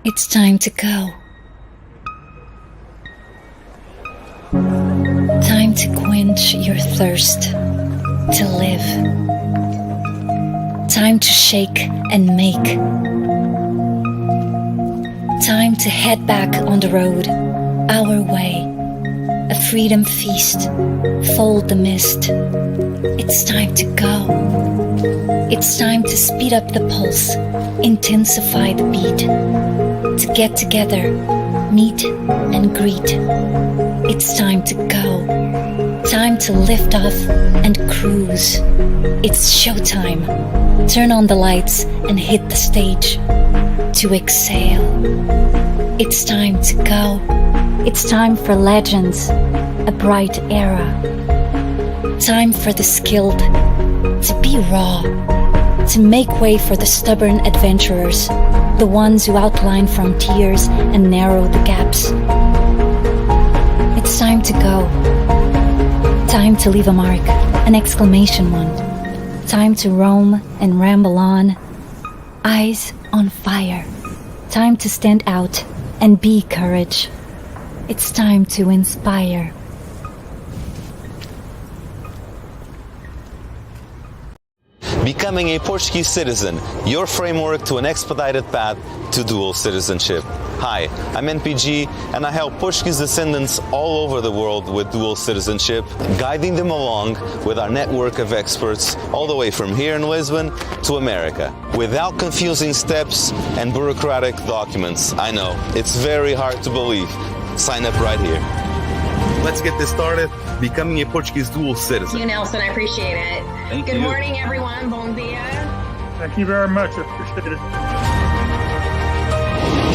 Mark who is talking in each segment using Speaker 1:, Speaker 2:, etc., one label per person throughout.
Speaker 1: It's time to go. Time to quench your thirst, to live. Time to shake and make. Time to head back on the road, our way. A freedom feast, fold the mist. It's time to go. It's time to speed up the pulse, intensify the beat. To get together, meet and greet. It's time to go. Time to lift off and cruise. It's showtime. Turn on the lights and hit the stage. To exhale. It's time to go. It's time for legends, a bright era. Time for the skilled to be raw, to make way for the stubborn adventurers, the ones who outline frontiers and narrow the gaps. It's time to go. Time to leave a mark, an exclamation one. Time to roam and ramble on, eyes on fire. Time to stand out and be courage. It's time to inspire.
Speaker 2: Becoming a Portuguese citizen, your framework to an expedited path to dual citizenship. Hi, I'm NPG, and I help Portuguese descendants all over the world with dual citizenship, guiding them along with our network of experts all the way from here in Lisbon to America, without confusing steps and bureaucratic documents. I know, it's very hard to believe. Sign up right here. Let's get this started. Becoming a Portuguese dual citizen.
Speaker 3: Thank you, Nelson. I appreciate it.
Speaker 2: Thank
Speaker 3: you. Good
Speaker 2: you.
Speaker 3: morning, everyone. Bon dia.
Speaker 4: Thank you very much. I appreciate it.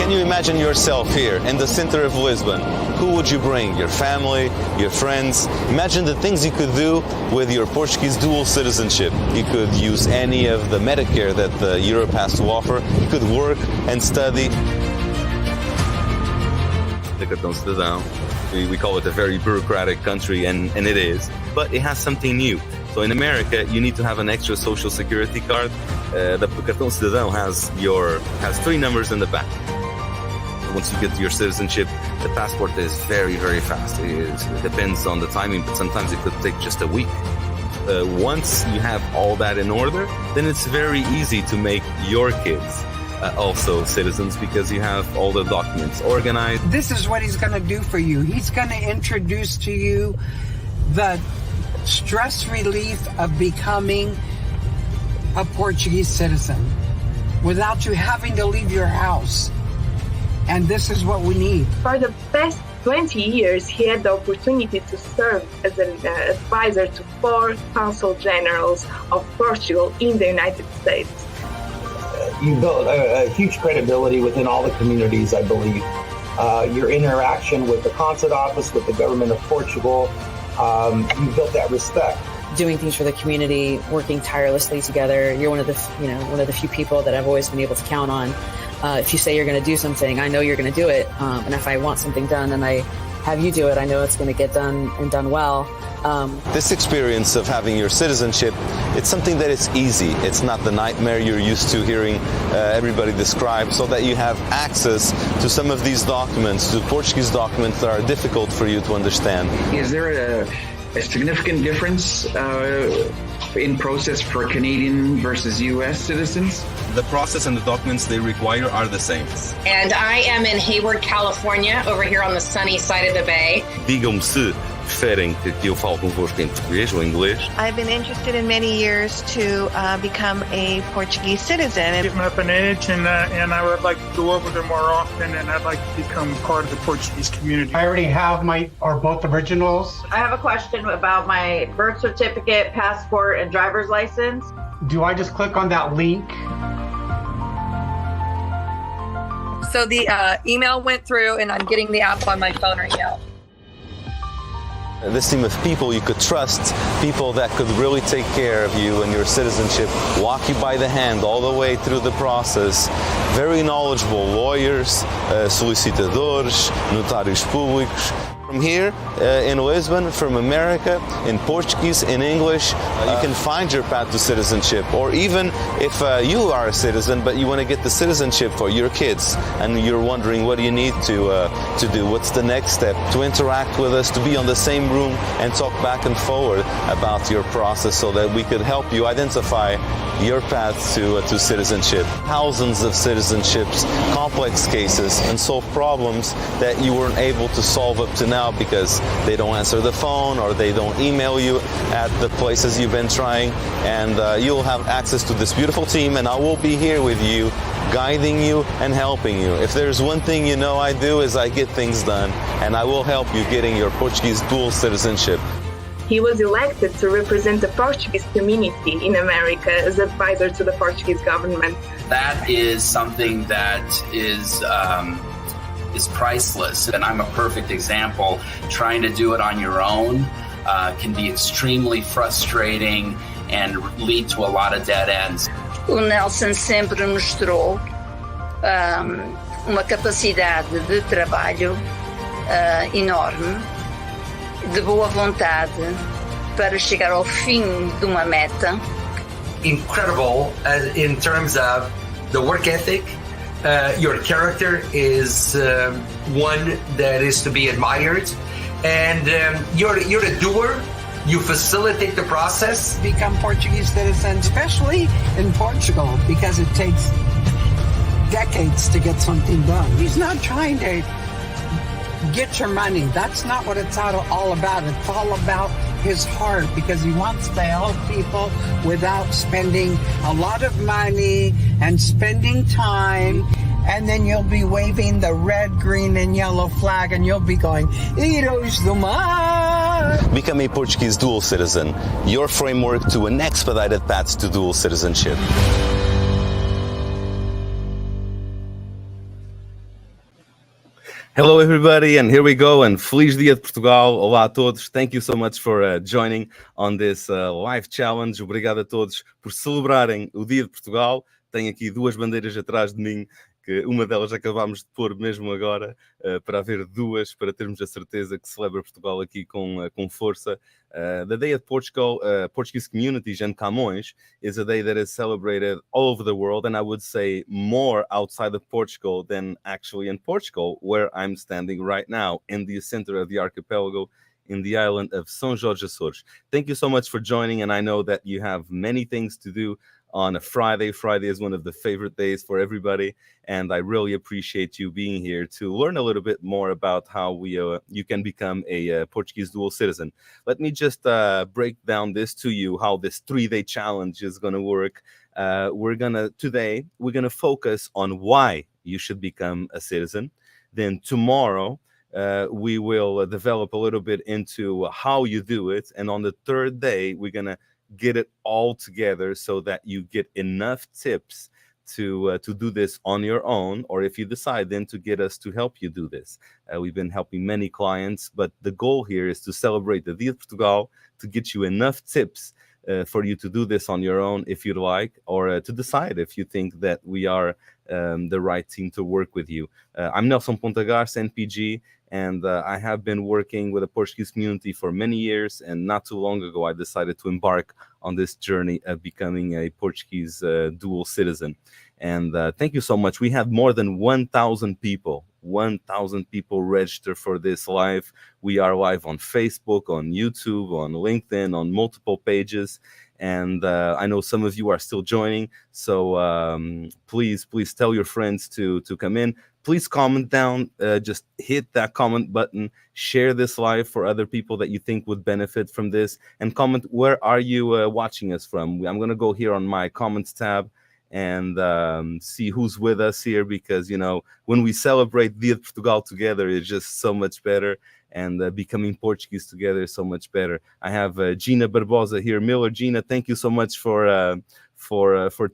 Speaker 2: Can you imagine yourself here in the center of Lisbon? Who would you bring? Your family, your friends? Imagine the things you could do with your Portuguese dual citizenship. You could use any of the Medicare that Europe has to offer. You could work and study. The cartão cidadão. We call it a very bureaucratic country, and it is. But it has something new. So in America, you need to have an extra social security card. The cartão cidadão has 3 numbers in the back. Once you get your citizenship, the passport is very, very fast. It depends on the timing, but sometimes it could take just a week. Once you have all that in order, then it's very easy to make your kids also citizens, because you have all the documents organized.
Speaker 5: This is what he's going to do for you. He's going to introduce to you the stress relief of becoming a Portuguese citizen without you having to leave your house. And this is what we need.
Speaker 6: For the past 20 years, he had the opportunity to serve as an advisor to 4 consul generals of Portugal in the United States.
Speaker 7: You built a huge credibility within all the communities, I believe. Your interaction with the consulate office, with the government of Portugal, you built that respect.
Speaker 8: Doing things for the community, working tirelessly together. You're one of the few people that I've always been able to count on. If you say you're going to do something, I know you're going to do it. And if I want something done and I have you do it, I know it's going to get done and done well.
Speaker 2: This experience of having your citizenship, it's something that is easy. It's not the nightmare you're used to hearing everybody describe, so that you have access to some of these documents, to Portuguese documents that are difficult for you to understand.
Speaker 9: Is there a significant difference in process for Canadian versus U.S. citizens?
Speaker 2: The process and the documents they require are the same.
Speaker 3: And I am in Hayward, California, over here on the sunny side of the bay.
Speaker 2: Digam-me se preferem que eu fale convosco em português ou inglês.
Speaker 10: I've been interested in many years to become a Portuguese citizen.
Speaker 4: Getting up in age, and I would like to go over there more often, and I'd like to become part of the Portuguese community.
Speaker 11: I already have both originals.
Speaker 12: I have a question about my birth certificate, passport, and driver's license.
Speaker 11: Do I just click on that link?
Speaker 13: So the email went through, and I'm getting the app on my phone right now.
Speaker 2: This team of people you could trust, people that could really take care of you and your citizenship, walk you by the hand all the way through the process. Very knowledgeable lawyers, solicitadores, notários públicos. From here in Lisbon, from America, in Portuguese, in English, you can find your path to citizenship. Or even if you are a citizen, but you want to get the citizenship for your kids, and you're wondering what do you need to do, what's the next step, to interact with us, to be on the same room and talk back and forward about your process so that we could help you identify your path to citizenship. Thousands of citizenships, complex cases, and solve problems that you weren't able to solve up to now because they don't answer the phone or they don't email you at the places you've been trying. And you'll have access to this beautiful team, and I will be here with you, guiding you and helping you. If there's one thing you know I do is I get things done, and I will help you getting your Portuguese dual citizenship.
Speaker 6: He was elected to represent the Portuguese community in America as advisor to the Portuguese government.
Speaker 14: That is something that is priceless, and I'm a perfect example. Trying to do it on your own can be extremely frustrating and lead to a lot of dead ends.
Speaker 15: O Nelson sempre mostrou uma capacidade de trabalho enorme, de boa vontade para chegar ao fim de uma meta.
Speaker 16: Incredible in terms of the work ethic. Your character is one that is to be admired, and you're a doer. You facilitate the process.
Speaker 5: Become Portuguese citizens, especially in Portugal, because it takes decades to get something done. He's not trying to get your money. That's not what it's all about. It's all about his heart, because he wants to help people without spending a lot of money and spending time. And then you'll be waving the red, green, and yellow flag, and you'll be going, Heroes do Mar!
Speaker 2: Become a Portuguese dual citizen, your framework to an expedited path to dual citizenship. Hello everybody, and here we go, and Feliz Dia de Portugal. Olá a todos, thank you so much for joining on this live challenge. Obrigado a todos por celebrarem o Dia de Portugal. Tenho aqui duas bandeiras atrás de mim, que uma delas acabámos de pôr mesmo agora, para haver duas, para termos a certeza que celebra Portugal aqui com força. The Day of Portugal, Portuguese Communities and Camões is a day that is celebrated all over the world, and I would say more outside of Portugal than actually in Portugal, where I'm standing right now, in the center of the archipelago, in the island of São Jorge Açores. Thank you so much for joining, and I know that you have many things to do on a Friday. Friday is one of the favorite days for everybody, and I really appreciate you being here to learn a little bit more about how you can become a Portuguese dual citizen. Let me just break down this to you, how this 3-day challenge is going to work. Today we're gonna focus on why you should become a citizen. Then tomorrow we will develop a little bit into how you do it, and on the third day we're gonna get it all together so that you get enough tips to do this on your own, or if you decide then to get us to help you do this. We've been helping many clients, but the goal here is to celebrate the Dia de Portugal, to get you enough tips for you to do this on your own if you'd like, or to decide if you think that we are the right team to work with you. I'm Nelson Pontagarce, NPG, and I have been working with the Portuguese community for many years, and not too long ago I decided to embark on this journey of becoming a Portuguese dual citizen. And thank you so much. We have more than 1,000 people register for this live. We are live on Facebook, on YouTube, on LinkedIn, on multiple pages. And I know some of you are still joining, so please tell your friends to come in. Please comment down, just hit that comment button, share this live for other people that you think would benefit from this, and comment where are you watching us from. I'm going to go here on my comments tab and see who's with us here, because, you know, when we celebrate Dia de Portugal together, it's just so much better, and becoming Portuguese together is so much better. I have Gina Barbosa here. Miller, Gina, thank you so much for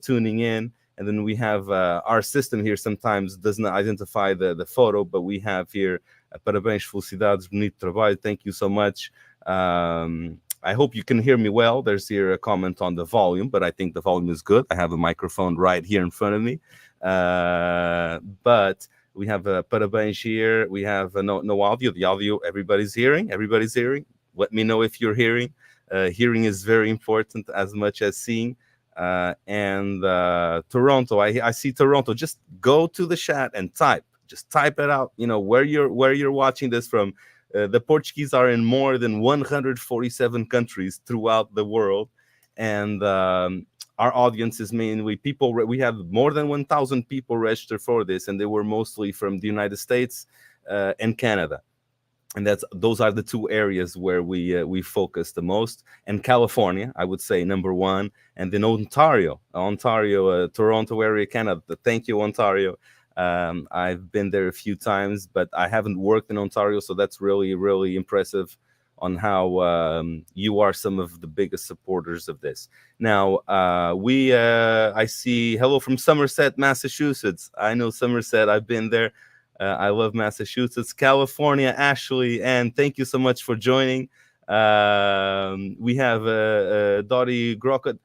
Speaker 2: tuning in. And then we have our system here sometimes doesn't identify the photo, but we have here parabéns, felicidades, bonito trabalho. Thank you so much. I hope you can hear me well. There's here a comment on the volume, but I think the volume is good. I have a microphone right here in front of me. But We have Parabéns here. We have no audio. The audio, everybody's hearing. Everybody's hearing. Let me know if you're hearing. Hearing is very important as much as seeing. And Toronto, I see Toronto. Just go to the chat and type. Just type it out. You know where you're watching this from. The Portuguese are in more than 147 countries throughout the world, and our audience is mainly people. We have more than 1,000 people registered for this, and they were mostly from the United States and Canada. And those are the two areas where we focus the most. And California, I would say, number one, and then Ontario, Toronto area, Canada. Thank you, Ontario. I've been there a few times, but I haven't worked in Ontario, so that's really, really impressive on how you are some of the biggest supporters of this. Now, I see hello from Somerset, Massachusetts. I know Somerset. I've been there. I love Massachusetts. California, Ashley, and thank you so much for joining. We have Dottie Grockett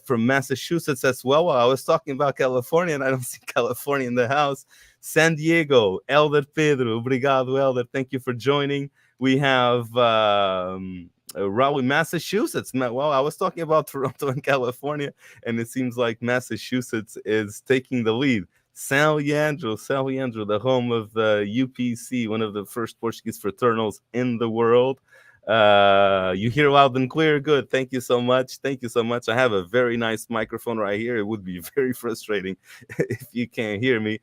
Speaker 2: from Massachusetts as well. I was talking about California, and I don't see California in the house. San Diego, Elder Pedro. Obrigado, Elder. Thank you for joining. We have Raleigh, Massachusetts. Well, I was talking about Toronto and California, and it seems like Massachusetts is taking the lead. São Leandro, the home of the UPC, one of the first Portuguese fraternals in the world. You hear loud and clear. Good. Thank you so much. Thank you so much. I have a very nice microphone right here. It would be very frustrating if you can't hear me.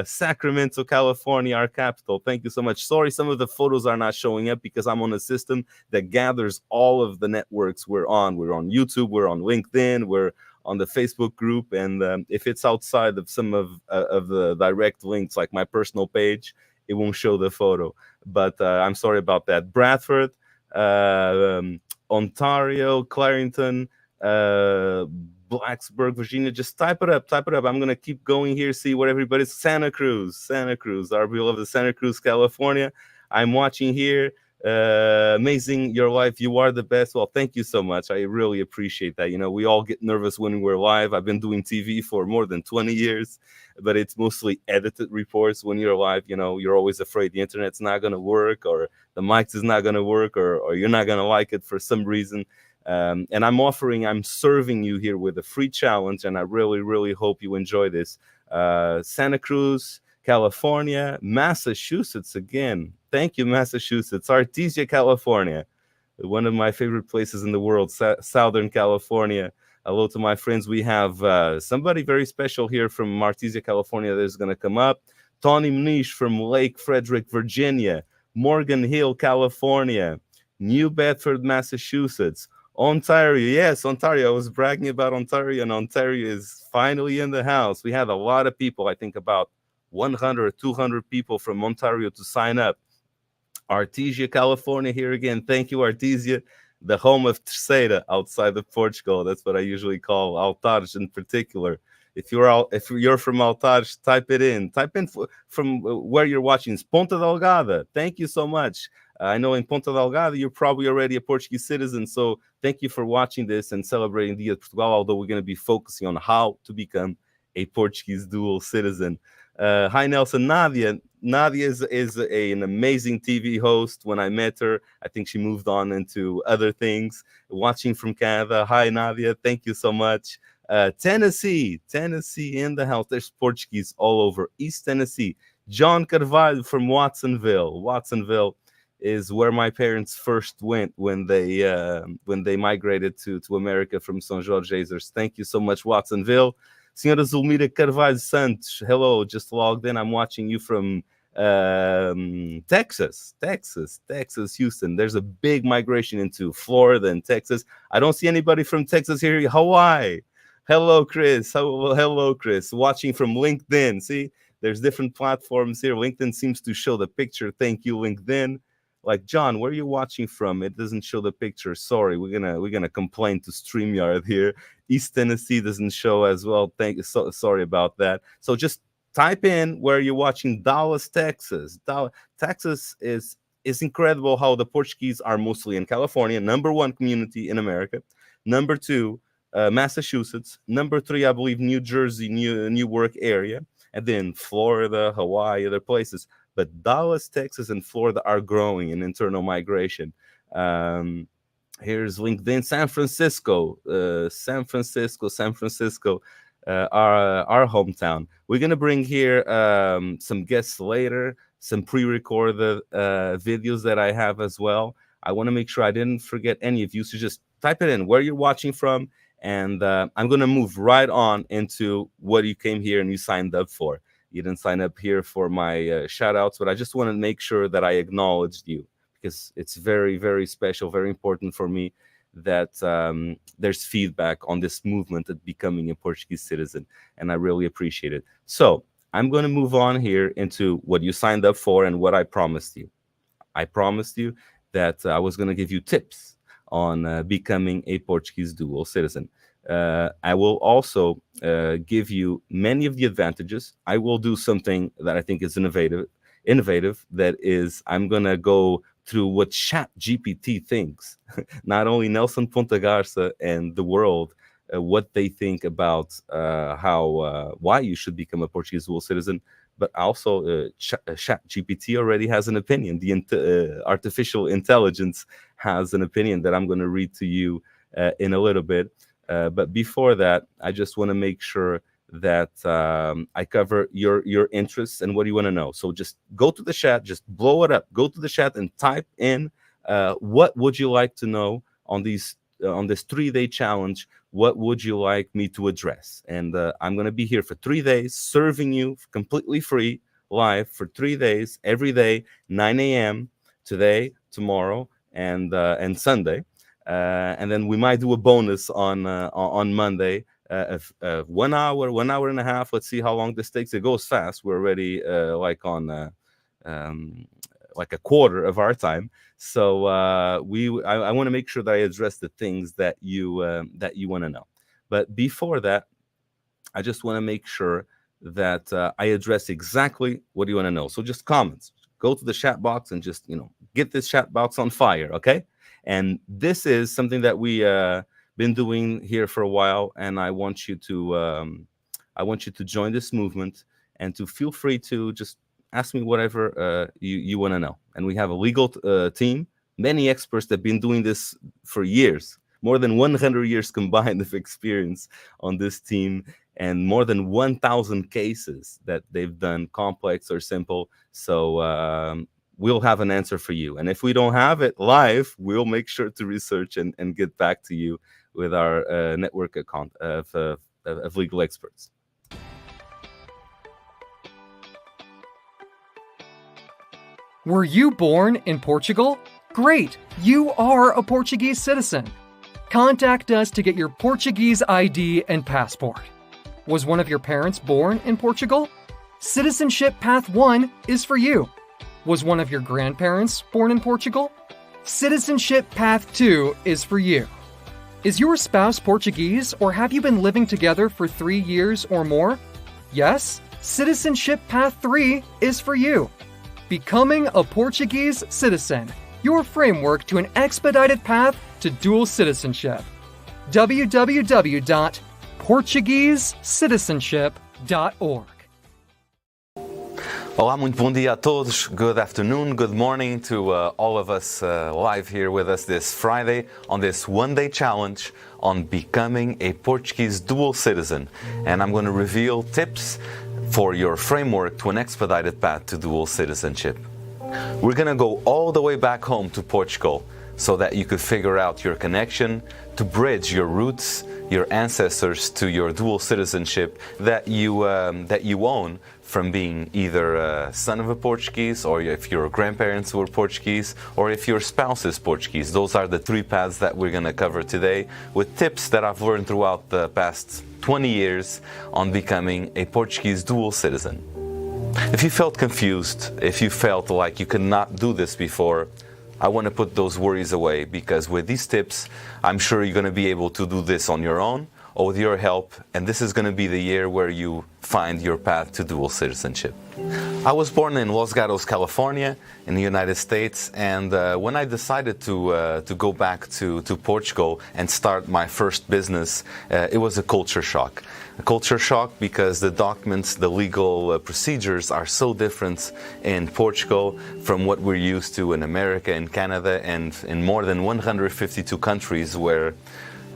Speaker 2: Sacramento, California, our capital. Thank you so much. Sorry, some of the photos are not showing up because I'm on a system that gathers all of the networks we're on. We're on YouTube, we're on LinkedIn, we're on the Facebook group, and if it's outside of some of the direct links, like my personal page, it won't show the photo. But I'm sorry about that. Bradford, Ontario, Clarington, Blacksburg, Virginia. Just type it up. I'm gonna keep going here, see what everybody's. Santa Cruz, our beloved Santa Cruz, California. I'm watching here. Amazing, your life, you are the best. Well, thank you so much. I really appreciate that. You know, we all get nervous when we're live. I've been doing TV for more than 20 years, but it's mostly edited reports. When you're live, you know, you're always afraid the internet's not going to work, or the mics is not going to work, or you're not going to like it for some reason. And I'm serving you here with a free challenge, and I really, really hope you enjoy this. Santa Cruz, California, Massachusetts again. Thank you, Massachusetts. Artesia, California, one of my favorite places in the world, Southern California. Hello to my friends. We have somebody very special here from Artesia, California that is going to come up. Tony Muniz from Lake Frederick, Virginia. Morgan Hill, California. New Bedford, Massachusetts. Ontario, yes, Ontario. I was bragging about Ontario, and Ontario is finally in the house. We had a lot of people, I think about 100 or 200 people from Ontario to sign up. Artesia, California, here again. Thank you, Artesia, the home of Terceira outside of Portugal. That's what I usually call Altares in particular. If you're from Altares, type it in. Type in from where you're watching. It's Ponta Delgada. Thank you so much. I know in Ponta Delgada, you're probably already a Portuguese citizen. So thank you for watching this and celebrating Dia de Portugal, although we're going to be focusing on how to become a Portuguese dual citizen. Hi, Nelson. Nadia is an amazing TV host. When I met her, I think she moved on into other things. Watching from Canada. Hi, Nadia. Thank you so much. Tennessee in the house. There's Portuguese all over East Tennessee. John Carvalho from Watsonville is where my parents first went when they migrated to America from São Jorge Jesus. Thank you so much, Watsonville. Senhora Zulmira Carvalho Santos, hello, just logged in. I'm watching you from Texas, Houston. There's a big migration into Florida and Texas. I don't see anybody from Texas here. Hawaii. Hello, Chris. Hello, Chris. Watching from LinkedIn. See, there's different platforms here. LinkedIn seems to show the picture. Thank you, LinkedIn. Like, John, where are you watching from? It doesn't show the picture. Sorry, we're gonna complain to StreamYard here. East Tennessee doesn't show as well. Sorry about that. So just type in where you're watching. Dallas, Texas. Texas is incredible how the Portuguese are mostly in California, number one community in America. Number two, Massachusetts. Number three, I believe, New Jersey, Newark area. and then Florida, Hawaii, other places. But Dallas, Texas, and Florida are growing in internal migration. Here's LinkedIn, San Francisco, our hometown. We're gonna bring here some guests later, some pre-recorded videos that I have as well. I want to make sure I didn't forget any of you, so just type it in where you're watching from, and I'm gonna move right on into what you came here and you signed up for. You didn't sign up here for my shout outs, but I just want to make sure that I acknowledged you, because it's very, very special, very important for me that there's feedback on this movement of becoming a Portuguese citizen, and I really appreciate it. So I'm going to move on here into what you signed up for and what I promised you. I promised you that I was going to give you tips on becoming a Portuguese dual citizen. I will also give you many of the advantages. I will do something that I think is innovative. That is, I'm going to go through what ChatGPT thinks. Not only Nelson Ponta Garça and the world, what they think about why you should become a Portuguese dual citizen, but also ChatGPT already has an opinion. The artificial intelligence has an opinion that I'm going to read to you in a little bit. But before that, I just want to make sure that I cover your interests and what you want to know. So just go to the chat, just blow it up. Go to the chat and type in what would you like to know on this 3-day challenge. What would you like me to address? And I'm going to be here for 3 days, serving you completely free, live for 3 days, every day, 9 a.m. today, tomorrow, and Sunday. And then we might do a bonus on Monday. 1 hour, 1 hour and a half. Let's see how long this takes. It goes fast. We're already like on like a quarter of our time. So I want to make sure that I address the things that you want to know. But before that, I just want to make sure that I address exactly what you want to know. So just comments. Go to the chat box and just get this chat box on fire, okay? And this is something that we been doing here for a while, and I want you to join this movement and to feel free to just ask me whatever you want to know. And we have a legal team, many experts that have been doing this for years, more than 100 years combined of experience on this team, and more than 1,000 cases that they've done, complex or simple. So we'll have an answer for you. And if we don't have it live, we'll make sure to research and get back to you with our network account of legal experts.
Speaker 17: Were you born in Portugal? Great! You are a Portuguese citizen. Contact us to get your Portuguese ID and passport. Was one of your parents born in Portugal? Citizenship Path 1 is for you. Was one of your grandparents born in Portugal? Citizenship Path 2 is for you. Is your spouse Portuguese, or have you been living together for 3 years or more? Yes? Citizenship Path 3 is for you. Becoming a Portuguese citizen, your framework to an expedited path to dual citizenship. www.portuguesecitizenship.org.
Speaker 2: Olá, muito bom dia a todos. Good afternoon, good morning to all of us live here with us this Friday on this one-day challenge on becoming a Portuguese dual citizen. And I'm going to reveal tips for your framework to an expedited path to dual citizenship. We're going to go all the way back home to Portugal so that you could figure out your connection to bridge your roots, your ancestors to your dual citizenship that you own from being either a son of a Portuguese, or if your grandparents were Portuguese, or if your spouse is Portuguese. Those are the 3 paths that we're going to cover today, with tips that I've learned throughout the past 20 years on becoming a Portuguese dual citizen. If you felt confused, if you felt like you could not do this before, I want to put those worries away, because with these tips, I'm sure you're going to be able to do this on your own, or with your help, and this is going to be the year where you find your path to dual citizenship. I was born in Los Gatos, California, in the United States, and when I decided to go back to Portugal and start my first business, it was a culture shock. A culture shock because the documents, the legal procedures are so different in Portugal from what we're used to in America and Canada and in more than 152 countries where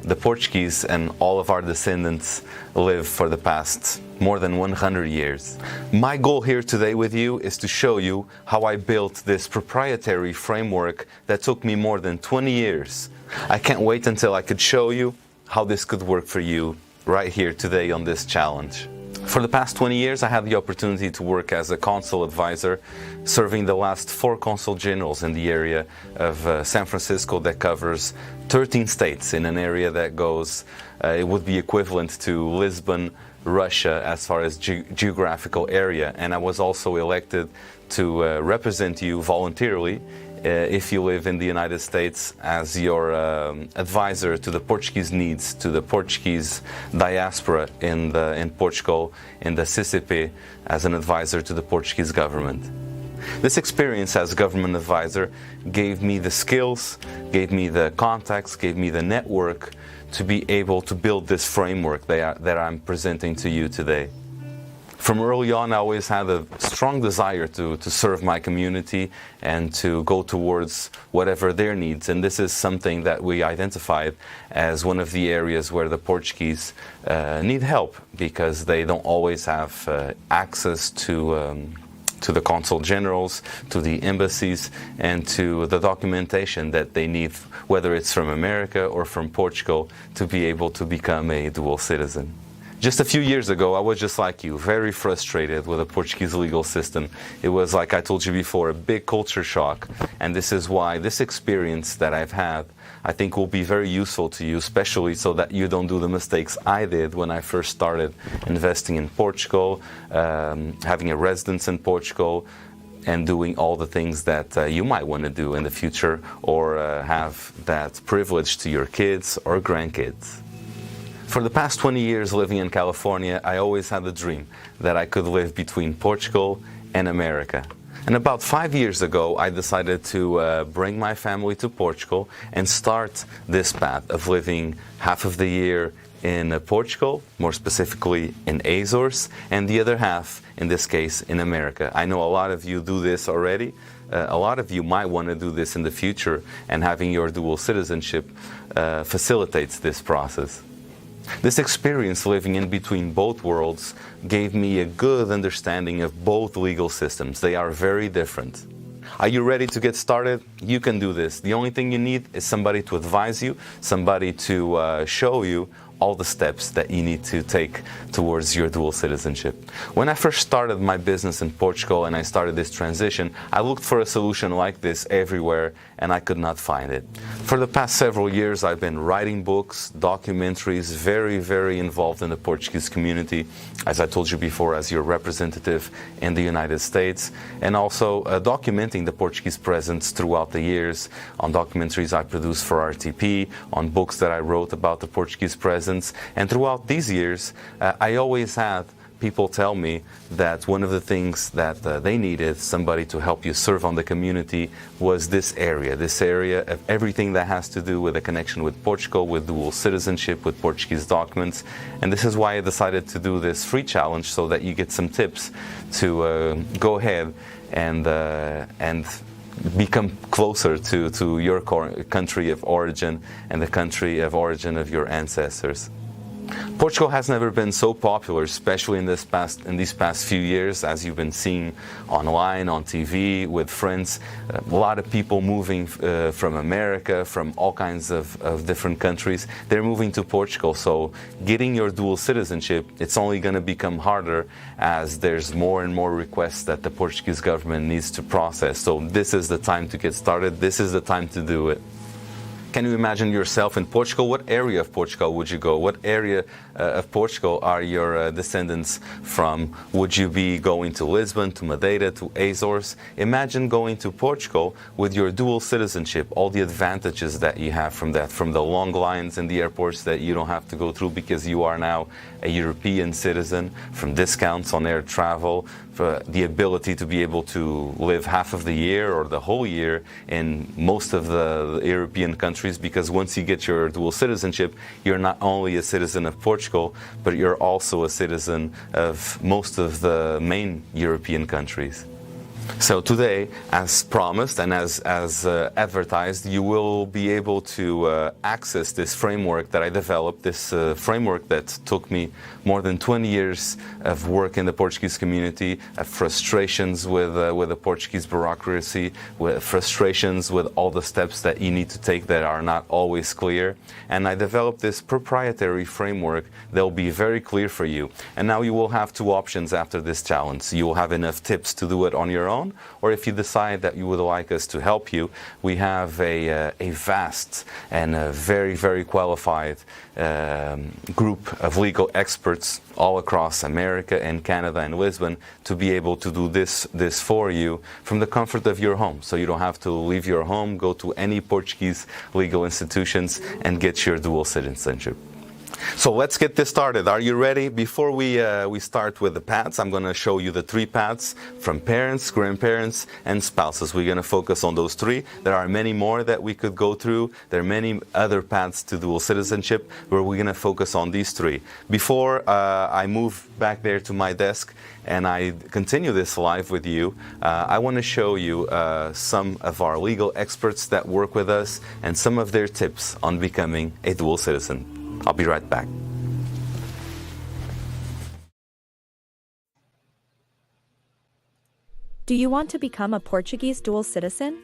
Speaker 2: the Portuguese and all of our descendants live for the past more than 100 years. My goal here today with you is to show you how I built this proprietary framework that took me more than 20 years. I can't wait until I could show you how this could work for you right here today on this challenge. For the past 20 years, I had the opportunity to work as a consul advisor, serving the last 4 consul generals in the area of San Francisco that covers 13 states in an area that goes, it would be equivalent to Lisbon, Russia, as far as geographical area. And I was also elected to represent you voluntarily if you live in the United States as your advisor to the Portuguese needs, to the Portuguese diaspora in Portugal, in the CCP, as an advisor to the Portuguese government. This experience as government advisor gave me the skills, gave me the contacts, gave me the network to be able to build this framework that I'm presenting to you today. From early on, I always had a strong desire to serve my community and to go towards whatever their needs. And this is something that we identified as one of the areas where the Portuguese need help because they don't always have access to the consul generals, to the embassies, and to the documentation that they need, whether it's from America or from Portugal, to be able to become a dual citizen. Just a few years ago, I was just like you, very frustrated with the Portuguese legal system. It was, like I told you before, a big culture shock. And this is why this experience that I've had, I think will be very useful to you, especially so that you don't do the mistakes I did when I first started investing in Portugal, having a residence in Portugal, and doing all the things that you might want to do in the future or have that privilege to your kids or grandkids. For the past 20 years living in California, I always had the dream that I could live between Portugal and America. And about 5 years ago, I decided to bring my family to Portugal and start this path of living half of the year in Portugal, more specifically in Azores, and the other half, in this case, in America. I know a lot of you do this already. A lot of you might want to do this in the future, and having your dual citizenship facilitates this process. This experience living in between both worlds gave me a good understanding of both legal systems. They are very different. Are you ready to get started? You can do this. The only thing you need is somebody to advise you, somebody to show you all the steps that you need to take towards your dual citizenship. When I first started my business in Portugal and I started this transition, I looked for a solution like this everywhere and I could not find it. For the past several years, I've been writing books, documentaries, very involved in the Portuguese community, as I told you before, as your representative in the United States, and also documenting the Portuguese presence throughout the years on documentaries I produced for RTP, on books that I wrote about the Portuguese presence. And throughout these years, I always had people tell me that one of the things that they needed, somebody to help you serve on the community, was this area of everything that has to do with a connection with Portugal, with dual citizenship, with Portuguese documents. And this is why I decided to do this free challenge, so that you get some tips to go ahead and become closer to your country of origin and the country of origin of your ancestors. Portugal has never been so popular, especially in these past few years, as you've been seeing online, on TV, with friends. A lot of people moving from America, from all kinds of different countries. They're moving to Portugal, so getting your dual citizenship, it's only going to become harder as there's more and more requests that the Portuguese government needs to process. So this is the time to get started. This is the time to do it. Can you imagine yourself in Portugal? What area of Portugal would you go? What area of Portugal are your descendants from? Would you be going to Lisbon, to Madeira, to Azores? Imagine going to Portugal with your dual citizenship, all the advantages that you have from that, from the long lines in the airports that you don't have to go through because you are now a European citizen, from discounts on air travel, for the ability to be able to live half of the year or the whole year in most of the European countries, because once you get your dual citizenship, you're not only a citizen of Portugal, but you're also a citizen of most of the main European countries. So today, as promised and as advertised, you will be able to access this framework that I developed, this framework that took me more than 20 years of work in the Portuguese community, of frustrations with the Portuguese bureaucracy, with frustrations with all the steps that you need to take that are not always clear. And I developed this proprietary framework that will be very clear for you. And now you will have two options after this challenge. You will have enough tips to do it on your own, or if you decide that you would like us to help you, we have a vast and a very, very qualified group of legal experts all across America and Canada and Lisbon to be able to do this for you from the comfort of your home. So you don't have to leave your home, go to any Portuguese legal institutions and get your dual citizenship. So let's get this started. Are you ready? Before we start with the paths, I'm going to show you the three paths from parents, grandparents, and spouses. We're going to focus on those three. There are many more that we could go through. There are many other paths to dual citizenship, where we're going to focus on these three. Before I move back there to my desk and I continue this live with you, I want to show you some of our legal experts that work with us and some of their tips on becoming a dual citizen. I'll be right back.
Speaker 18: Do you want to become a Portuguese dual citizen?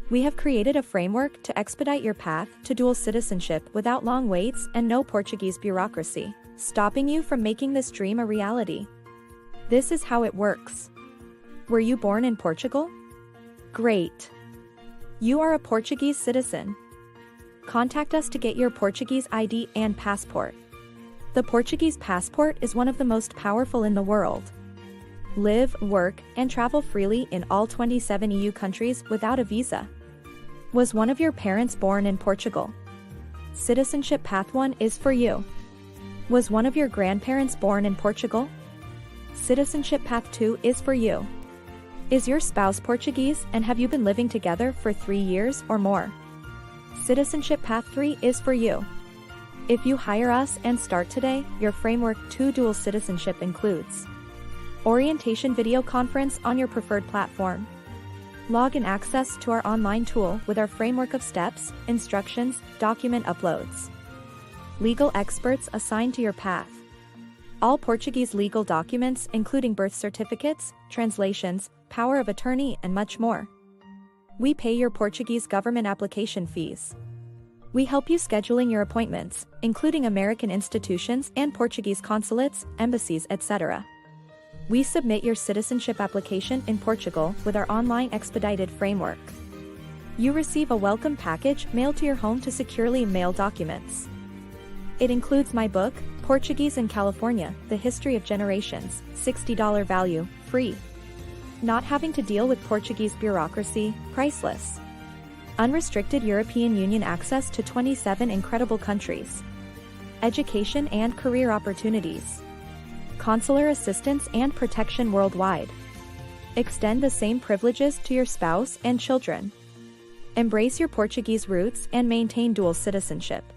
Speaker 18: We have created a framework to expedite your path to dual citizenship without long waits and no Portuguese bureaucracy, stopping you from making this dream a reality. This is how it works. Were you born in Portugal? Great. You are a Portuguese citizen. Contact us to get your Portuguese ID and passport. The Portuguese passport is one of the most powerful in the world. Live, work, and travel freely in all 27 EU countries without a visa. Was one of your parents born in Portugal? Citizenship Path 1 is for you. Was one of your grandparents born in Portugal? Citizenship Path 2 is for you. Is your spouse Portuguese and have you been living together for 3 years or more? Citizenship Path 3 is for you. If you hire us and start today, your framework to dual citizenship includes orientation video conference on your preferred platform, login access to our online tool with our framework of steps, instructions, document uploads, legal experts assigned to your path, all Portuguese legal documents including birth certificates, translations, power of attorney, and much more. We pay your Portuguese government application fees. We help you scheduling your appointments, including American institutions and Portuguese consulates, embassies, etc. We submit your citizenship application in Portugal with our online expedited framework. You receive a welcome package mailed to your home to securely mail documents. It includes my book, Portuguese in California, The History of Generations, $60 value, free. Not having to deal with Portuguese bureaucracy, priceless. Unrestricted European Union access to 27 incredible countries. Education and career opportunities. Consular assistance and protection worldwide. Extend the same privileges to your spouse and children. Embrace your Portuguese roots and maintain dual citizenship.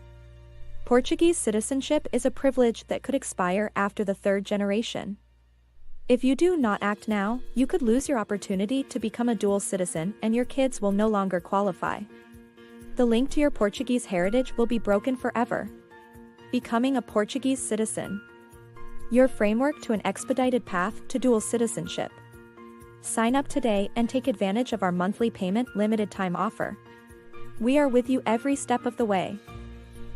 Speaker 18: Portuguese citizenship is a privilege that could expire after the third generation. If you do not act now, you could lose your opportunity to become a dual citizen and your kids will no longer qualify. The link to your Portuguese heritage will be broken forever. Becoming a Portuguese citizen. Your framework to an expedited path to dual citizenship. Sign up today and take advantage of our monthly payment limited time offer. We are with you every step of the way.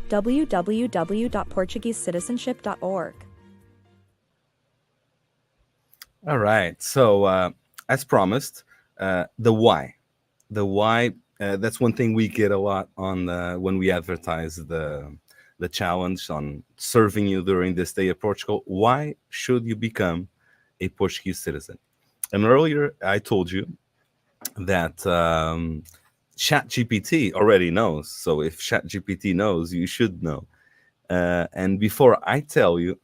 Speaker 18: www.portuguesecitizenship.org.
Speaker 2: All right. So, as promised, the why. The why That's one thing we get a lot on when we advertise the challenge on serving you during this day of Portugal. Why should you become a Portuguese citizen? And earlier I told you that ChatGPT already knows. So if ChatGPT knows, you should know. And before I tell you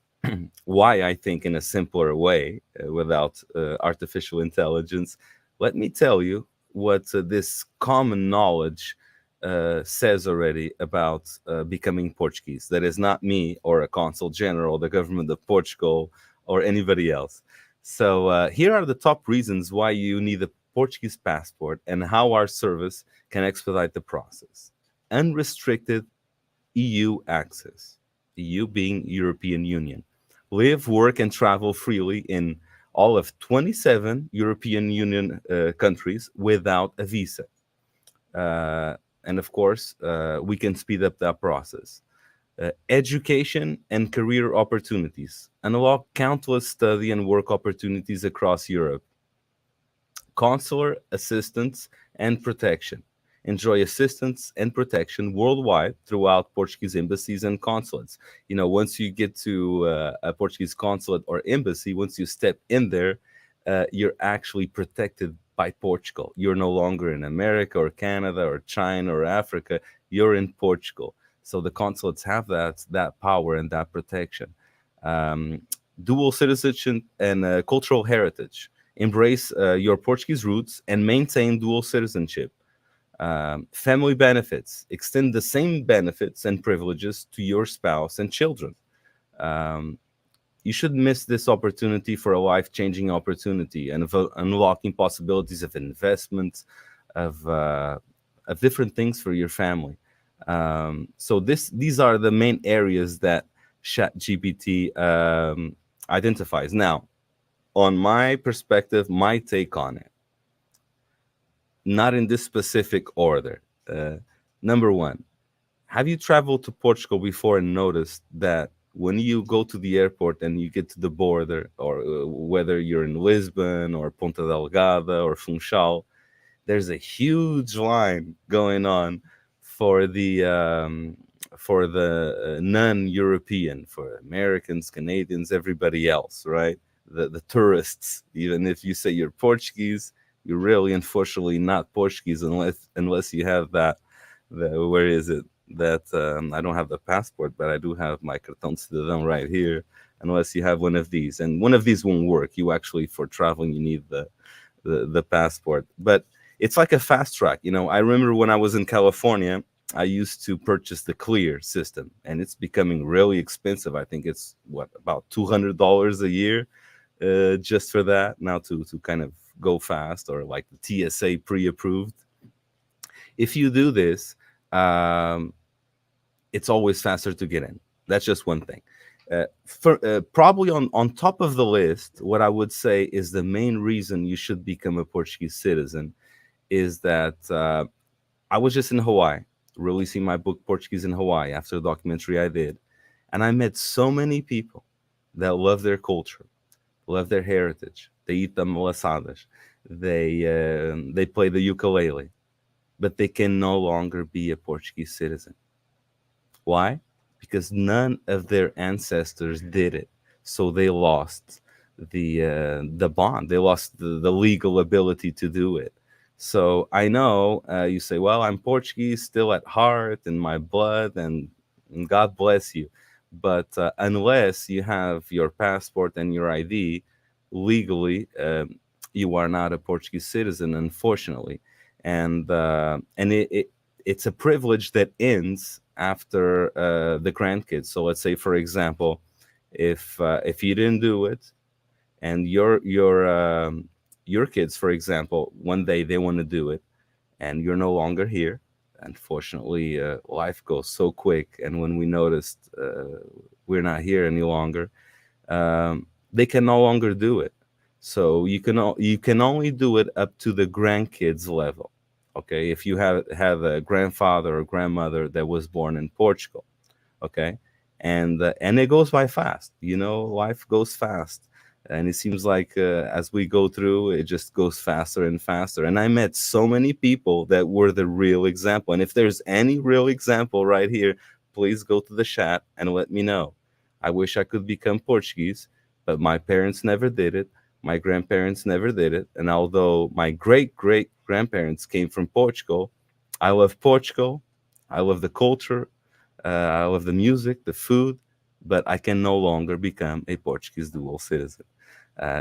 Speaker 2: why I think in a simpler way without artificial intelligence, let me tell you what this common knowledge says already about becoming Portuguese. That is not me or a consul general, the government of Portugal, or anybody else. So here are the top reasons why you need a Portuguese passport and how our service can expedite the process. Unrestricted EU access, EU being European Union. Live, work, and travel freely in all of 27 European Union countries without a visa. And of course, we can speed up that process. Education and career opportunities. Unlock countless study and work opportunities across Europe. Consular assistance and protection. Enjoy assistance and protection worldwide throughout Portuguese embassies and consulates. You know, once you get to a Portuguese consulate or embassy, once you step in there, you're actually protected by Portugal. You're no longer in America or Canada or China or Africa. You're in Portugal. So the consulates have that power and that protection. Dual citizenship and cultural heritage. Embrace your Portuguese roots and maintain dual citizenship. Family benefits. Extend the same benefits and privileges to your spouse and children. You should miss this opportunity for a life-changing opportunity and of unlocking possibilities of investment, of different things for your family. So these are the main areas that ChatGPT identifies. Now, on my perspective, my take on it, not in this specific order. Number one, have you traveled to Portugal before and noticed that when you go to the airport and you get to the border, or whether you're in Lisbon or Ponta Delgada or Funchal, there's a huge line going on for the non-European, for Americans, Canadians, everybody else, right? The tourists. Even if you say you're Portuguese, you're really, unfortunately, not Portuguese unless you have where is it? That I don't have the passport, but I do have my cartão de cidadão right here. Unless you have one of these, and one of these won't work. You actually, for traveling, you need the passport. But it's like a fast track. You know, I remember when I was in California, I used to purchase the Clear system, and it's becoming really expensive. I think it's about $200 a year just for that now to kind of go fast, or like the TSA pre-approved. If you do this, it's always faster to get in. That's just one thing. Probably on top of the list, what I would say is the main reason you should become a Portuguese citizen is that I was just in Hawaii, releasing my book Portuguese in Hawaii after the documentary I did, and I met so many people that love their culture, love their heritage. They eat the malasadas, they play the ukulele, but they can no longer be a Portuguese citizen. Why? Because none of their ancestors did it. So they lost the bond. They lost the legal ability to do it. So I know you say, well, I'm Portuguese still at heart, in my blood, and God bless you. But unless you have your passport and your ID, legally, you are not a Portuguese citizen, unfortunately. And it's a privilege that ends after the grandkids. So let's say, for example, if you didn't do it, and your kids, for example, one day they want to do it, and you're no longer here. Unfortunately, life goes so quick, and when we noticed we're not here any longer, they can no longer do it. So you can only do it up to the grandkids level. Okay, if you have a grandfather or grandmother that was born in Portugal, okay, and it goes by fast. You know, life goes fast. And it seems like as we go through, it just goes faster and faster. And I met so many people that were the real example. And if there's any real example right here, please go to the chat and let me know. I wish I could become Portuguese, but my parents never did it. My grandparents never did it. And although my great great grandparents came from Portugal, I love Portugal. I love the culture. I love the music, the food, but I can no longer become a Portuguese dual citizen.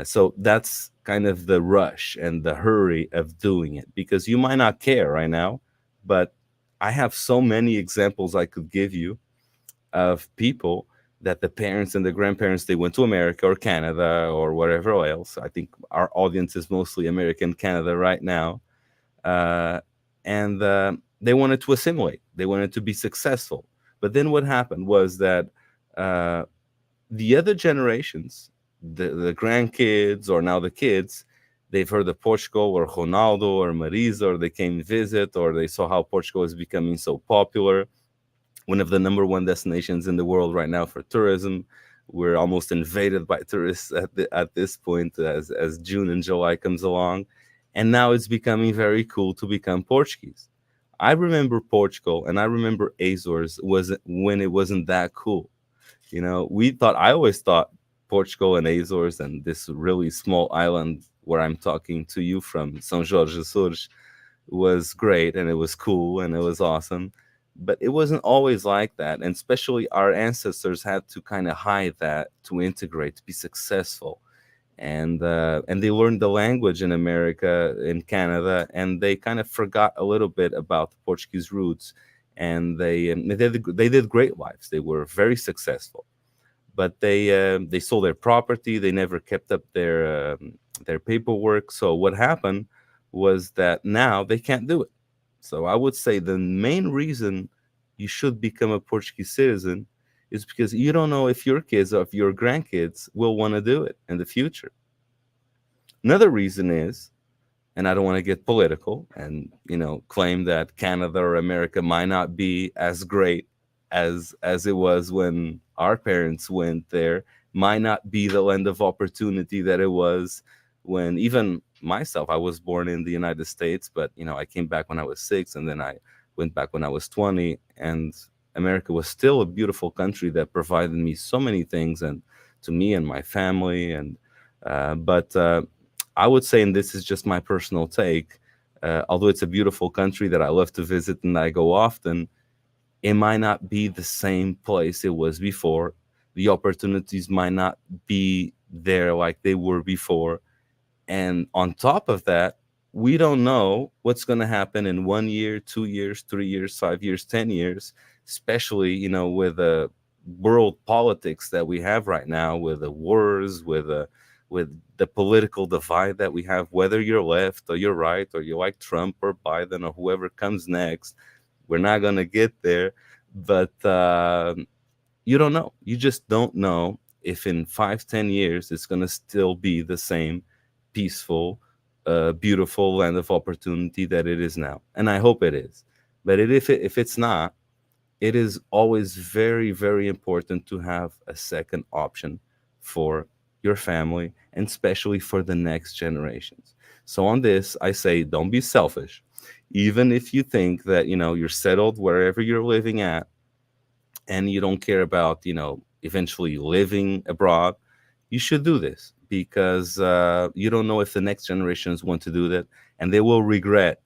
Speaker 2: So that's kind of the rush and the hurry of doing it, because you might not care right now, but I have so many examples I could give you of people that the parents and the grandparents, they went to America or Canada or wherever else. I think our audience is mostly American Canada right now. Uh, and they wanted to assimilate. They wanted to be successful. But then what happened was that uh, the other generations, the grandkids or now the kids, they've heard of Portugal or Ronaldo or Marisa, or they came visit, or they saw how Portugal is becoming so popular, one of the number one destinations in the world right now for tourism. We're almost invaded by tourists at this point as June and July comes along. And now it's becoming very cool to become Portuguese. I remember Portugal and I remember Azores was when it wasn't that cool. You know, I always thought Portugal and Azores and this really small island where I'm talking to you from, São Jorge Açores, was great and it was cool and it was awesome. But it wasn't always like that. And especially our ancestors had to kind of hide that to integrate, to be successful. And they learned the language in America, in Canada, and they kind of forgot a little bit about the Portuguese roots. And they did great lives. They were very successful, but they sold their property. They never kept up their paperwork. So what happened was that now they can't do it. So I would say the main reason you should become a Portuguese citizen is because you don't know if your kids or if your grandkids will want to do it in the future. Another reason is, and I don't want to get political and claim that Canada or America might not be as great as it was when our parents went there, might not be the land of opportunity that it was when even myself, I was born in the United States, but I came back when I was 6, and then I went back when I was 20, and America was still a beautiful country that provided me so many things, and to me and my family. And but I would say, and this is just my personal take, although it's a beautiful country that I love to visit and I go often, it might not be the same place it was before. The opportunities might not be there like they were before. And on top of that, we don't know what's going to happen in 1 year, 2 years, 3 years, 5 years, 10 years, especially, with the world politics that we have right now, with the wars, with the political divide that we have, whether you're left or you're right, or you like Trump or Biden or whoever comes next. We're not going to get there, but you don't know. You just don't know if in 5-10 years it's going to still be the same peaceful, beautiful land of opportunity that it is now. And I hope it is. But if it's not, it is always very, very important to have a second option for your family, and especially for the next generations. So on this, I say, don't be selfish. Even if you think that, you're settled wherever you're living at, and you don't care about, eventually living abroad, you should do this, because you don't know if the next generations want to do that, and they will regret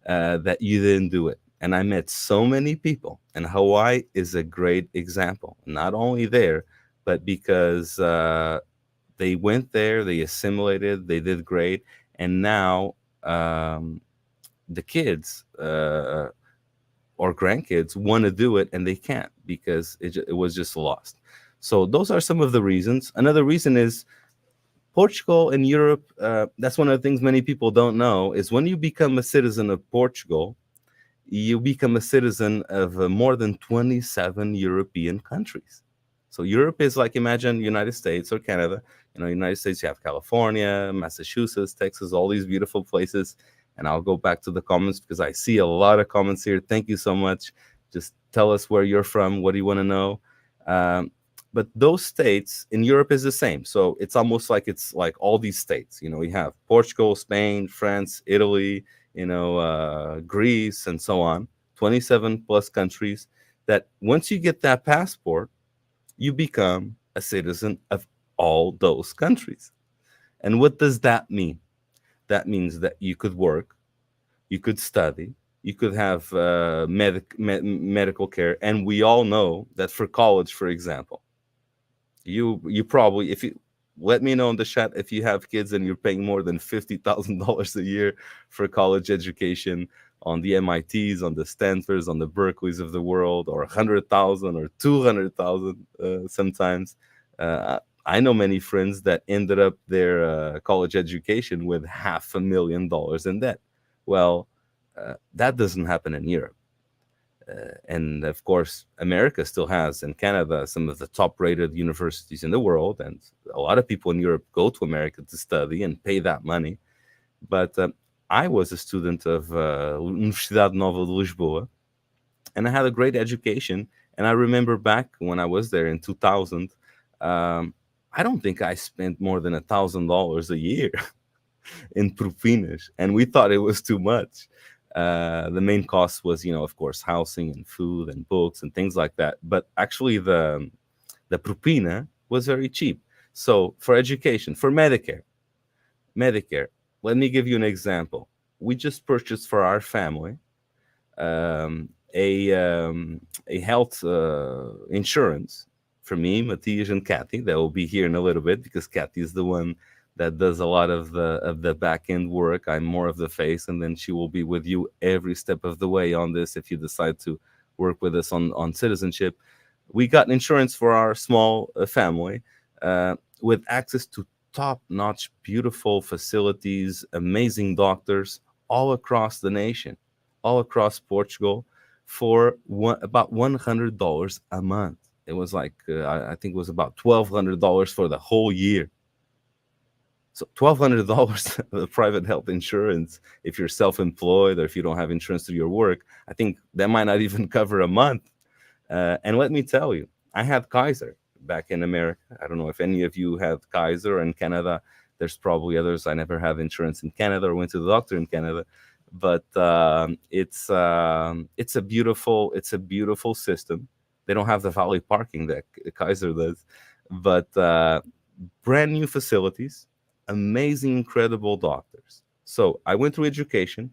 Speaker 2: that you didn't do it. And I met so many people, and Hawaii is a great example. Not only there, but because they went there, they assimilated, they did great, and now the kids or grandkids want to do it, and they can't because it was just lost. So those are some of the reasons. Another reason is Portugal and Europe. That's one of the things many people don't know, is when you become a citizen of Portugal, you become a citizen of more than 27 European countries. So Europe is like, imagine United States or Canada. United States, you have California, Massachusetts, Texas, all these beautiful places. And I'll go back to the comments because I see a lot of comments here. Thank you so much. Just tell us where you're from. What do you want to know? but those states in Europe is the same. So it's almost like it's like all these states. We have Portugal, Spain, France, Italy, Greece, and so on. 27 plus countries that once you get that passport, you become a citizen of all those countries. And what does that mean? That means that you could work, you could study, you could have medical care. And we all know that for college, for example, you probably, if you let me know in the chat if you have kids and you're paying more than $50,000 a year for college education on the MITs, on the Stanfords, on the Berkeleys of the world, or 100,000 or 200,000 sometimes. I know many friends that ended up their college education with $500,000 in debt. Well, that doesn't happen in Europe. And of course, America still has, and Canada, some of the top-rated universities in the world, and a lot of people in Europe go to America to study and pay that money. But I was a student of Universidade Nova de Lisboa, and I had a great education. And I remember back when I was there in 2000, I don't think I spent more than $1,000 a year in propinas, and we thought it was too much. The main cost was, of course, housing and food and books and things like that. But actually, the propina was very cheap. So for education, for Medicare, let me give you an example. We just purchased for our family a health insurance for me, Matthias, and Kathy. That will be here in a little bit because Kathy is the one that does a lot of the back end work. I'm more of the face, and then she will be with you every step of the way on this if you decide to work with us on citizenship. We got insurance for our small family with access to top-notch, beautiful facilities, amazing doctors all across the nation, all across Portugal, for about $100 a month. It was like, I think it was about $1,200 for the whole year. So $1,200 of private health insurance, if you're self-employed or if you don't have insurance through your work, I think that might not even cover a month. And let me tell you, I had Kaiser back in America. I don't know if any of you have Kaiser in Canada. There's probably others. I never have insurance in Canada or went to the doctor in Canada. But it's a beautiful system. They don't have the valet parking that Kaiser does, but brand new facilities, amazing, incredible doctors. So I went through education,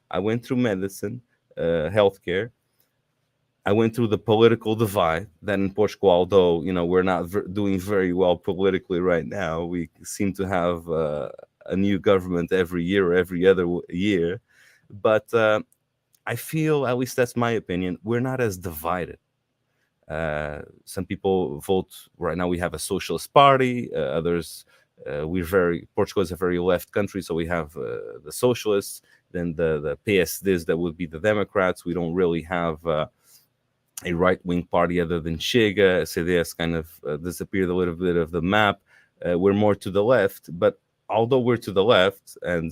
Speaker 2: I went through medicine, healthcare. I went through the political divide that in Portugal, although we're not doing very well politically right now, we seem to have a new government every year or every other year. But I feel, at least that's my opinion, we're not as divided. Some people vote right now. We have a socialist party. Others, Portugal is a very left country, so we have the socialists. Then the PSDs, that would be the Democrats. We don't really have a right-wing party other than Chega. CDS kind of disappeared a little bit of the map. We're more to the left, but although we're to the left, and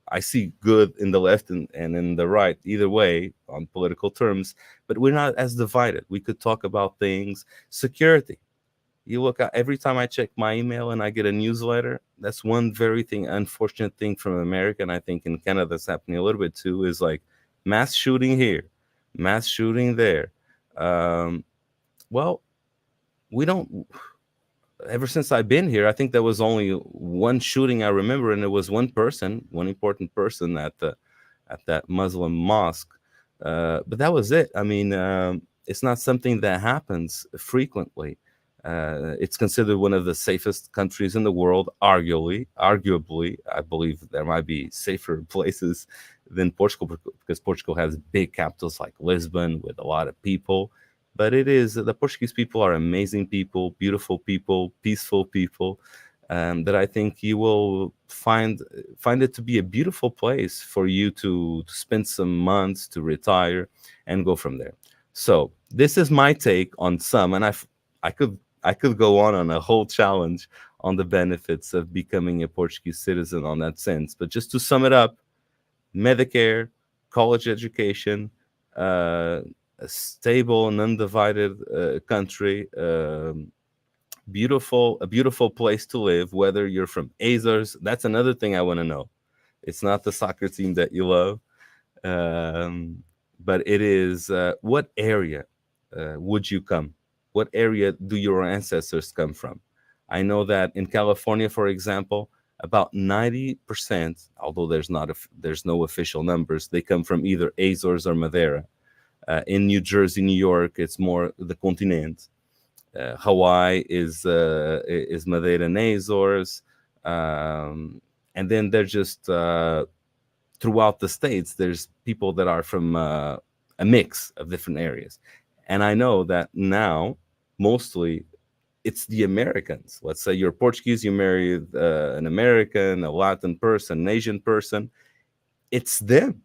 Speaker 2: I see good in the left and in the right, either way, on political terms, but we're not as divided. We could talk about things. Security. You look at every time I check my email and I get a newsletter, that's one very unfortunate thing from America, and I think in Canada that's happening a little bit too, is like mass shooting here, mass shooting there. Well, we don't... Ever since I've been here, I think there was only one shooting I remember, and it was one important person at that Muslim mosque. But that was it. I mean, it's not something that happens frequently. It's considered one of the safest countries in the world, arguably. I believe there might be safer places than Portugal, because Portugal has big capitals like Lisbon with a lot of people. But the Portuguese people are amazing people, beautiful people, peaceful people, that I think you will find it to be a beautiful place for you to spend some months, to retire and go from there. So this is my take on some, and I could go on a whole challenge on the benefits of becoming a Portuguese citizen on that sense. But just to sum it up, Medicare, college education, a stable and undivided country. A beautiful place to live, whether you're from Azores. That's another thing I want to know. It's not the soccer team that you love, but it is what area would you come? What area do your ancestors come from? I know that in California, for example, about 90%, although there's no official numbers, they come from either Azores or Madeira. In New Jersey, New York, it's more the continent. Hawaii is Madeira and Azores, and then they're just throughout the states. There's people that are from a mix of different areas, and I know that now mostly it's the Americans. Let's say you're Portuguese, you marry an American, a Latin person, an Asian person. It's them.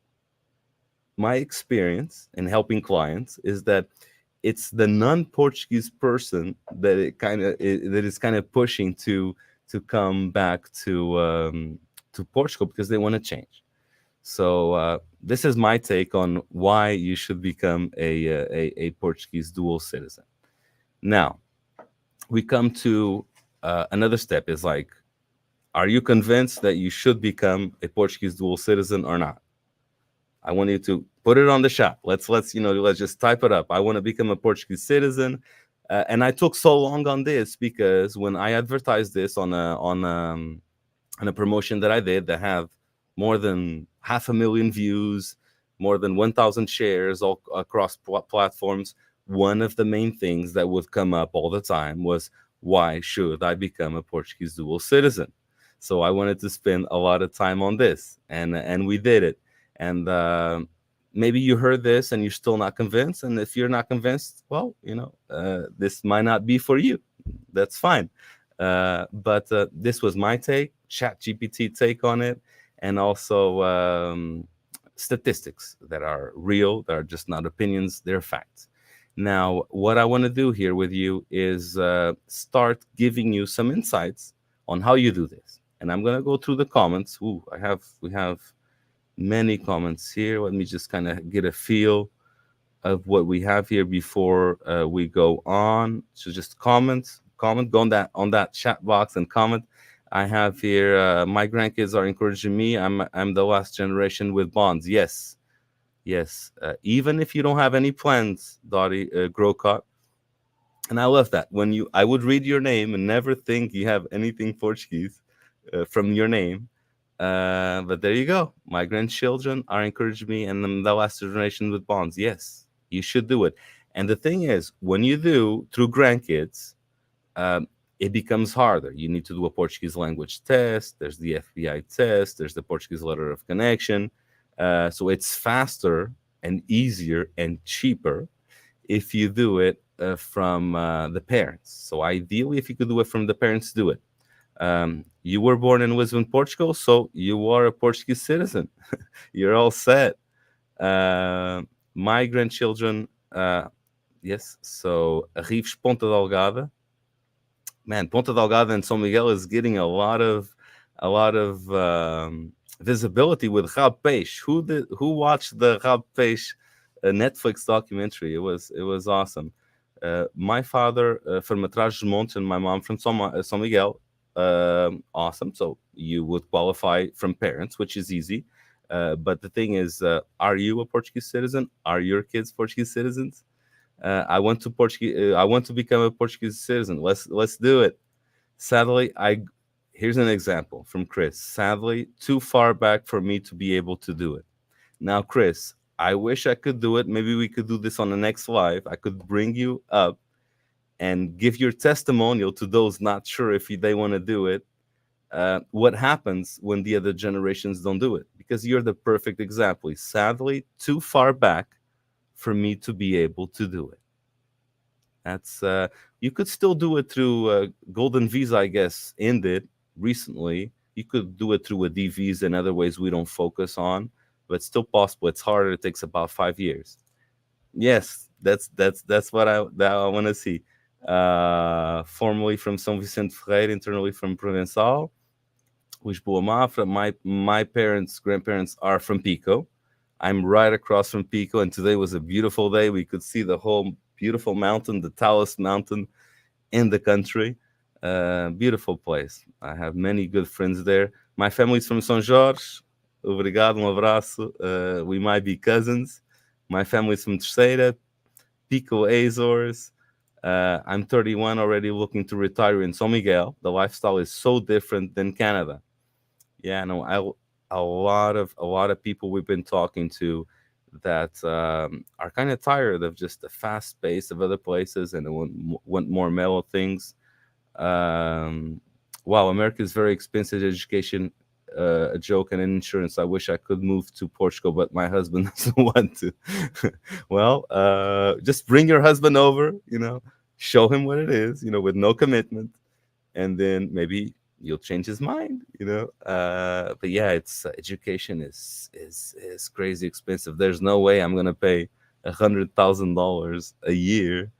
Speaker 2: My experience in helping clients is that it's the non-Portuguese person that is kind of pushing to come back to Portugal because they want to change. So this is my take on why you should become a Portuguese dual citizen. Now we come to another step. Is like, are you convinced that you should become a Portuguese dual citizen or not? I want you to put it on the chat. Let's just type it up. I want to become a Portuguese citizen, and I took so long on this because when I advertised this on a promotion that I did that have more than 500,000 views, more than 1,000 shares all across platforms, one of the main things that would come up all the time was, why should I become a Portuguese dual citizen? So I wanted to spend a lot of time on this, and we did it. And maybe you heard this and you're still not convinced. And if you're not convinced, well, this might not be for you. That's fine. But this was my take, ChatGPT take on it, and also statistics that are real. That are just not opinions. They're facts. Now, what I want to do here with you is start giving you some insights on how you do this. And I'm going to go through the comments. Ooh, we have many comments here. Let me just kind of get a feel of what we have here before we go on. So just comment, go on that chat box and comment. I have here, my grandkids are encouraging me. I'm the last generation with bonds. Yes. Even if you don't have any plans, Dottie Grocott. And I love that. I would read your name and never think you have anything Portuguese from your name. But there you go. My grandchildren are encouraging me, and I'm the last generation with bonds. Yes, you should do it. And the thing is, when you do through grandkids, it becomes harder. You need to do a Portuguese language test. There's the FBI test. There's the Portuguese letter of connection. So it's faster and easier and cheaper if you do it from the parents. So ideally, if you could do it from the parents, do it. You were born in Lisbon, Portugal, so you are a Portuguese citizen. You're all set. My grandchildren, yes, so Rives Ponta Delgada. Man, Ponta Delgada and São Miguel is getting a lot of visibility with Rabo Peixe. Who watched the Rabo Peixe Netflix documentary? It was awesome. My father from Atrás-os-Montes and my mom from São Miguel. Awesome. So you would qualify from parents, which is easy. But the thing is, are you a Portuguese citizen? Are your kids Portuguese citizens? I want to become a Portuguese citizen. Let's do it. Sadly, here's an example from Chris. Sadly, too far back for me to be able to do it. Now, Chris, I wish I could do it. Maybe we could do this on the next live. I could bring you up and give your testimonial to those not sure if they want to do it. What happens when the other generations don't do it? Because you're the perfect example. Sadly, too far back for me to be able to do it. That's you could still do it through Golden Visa, I guess, ended recently. You could do it through a D visa and other ways we don't focus on, but still possible. It's harder. It takes about 5 years. Yes, that's what I want to see. Formerly from São Vicente Ferreira, internally from Provençal, Lisboa Mafra. My grandparents are from Pico. I'm right across from Pico, and today was a beautiful day. We could see the whole beautiful mountain, the tallest mountain in the country. Beautiful place. I have many good friends there. My family's from São Jorge. Obrigado, abraço. We might be cousins. My family's from Terceira, Pico, Azores. I'm 31, already looking to retire in São Miguel. The lifestyle is so different than Canada. Yeah, no, a lot of people we've been talking to that are kind of tired of just the fast pace of other places and want more mellow things. Wow, America is very expensive education. A joke and insurance. I wish I could move to Portugal, but my husband doesn't want to. Well, just bring your husband over, show him what it is, with no commitment, and then maybe you'll change his mind, but yeah, it's education is crazy expensive. There's no way I'm gonna pay $100,000 a year,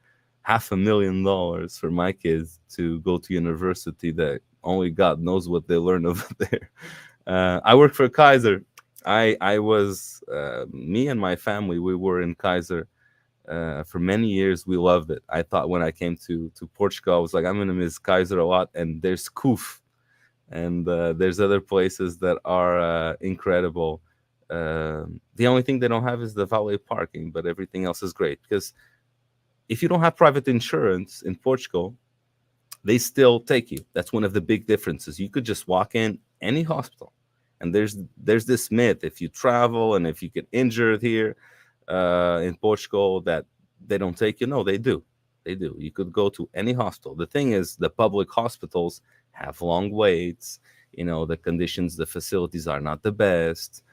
Speaker 2: $500,000 for my kids to go to university that only God knows what they learn over there. I work for Kaiser. I was me and my family, we were in Kaiser for many years. We loved it. I thought when I came to Portugal, I was like, I'm gonna miss Kaiser a lot. And there's Kuf, and there's other places that are incredible. The only thing they don't have is the valet parking, but everything else is great, because if you don't have private insurance in Portugal, they still take you. That's one of the big differences. You could just walk in any hospital, and there's this myth, if you travel and if you get injured here in Portugal, that they don't take you. No, they do. They do. You could go to any hospital. The thing is, the public hospitals have long waits. The conditions, the facilities are not the best.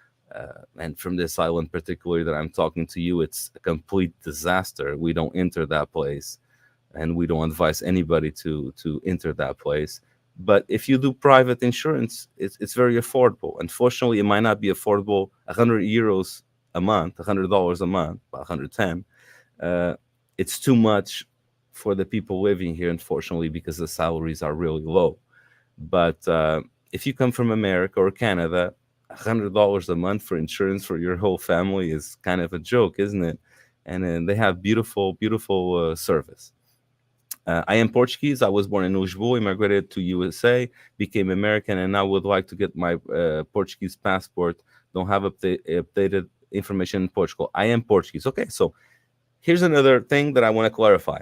Speaker 2: And from this island particularly that I'm talking to you, it's a complete disaster. We don't enter that place, and we don't advise anybody to enter that place. But if you do private insurance, it's very affordable. Unfortunately, it might not be affordable. 100 euros a month, $100 a month, 110. It's too much for the people living here, unfortunately, because the salaries are really low. But if you come from America or Canada, $100 a month for insurance for your whole family is kind of a joke, isn't it? And then they have beautiful service. I am Portuguese. I was born in Lisboa, immigrated to USA, became American, and now would like to get my Portuguese passport. Don't have updated information in Portugal. I am Portuguese. Okay, so here's another thing that I want to clarify.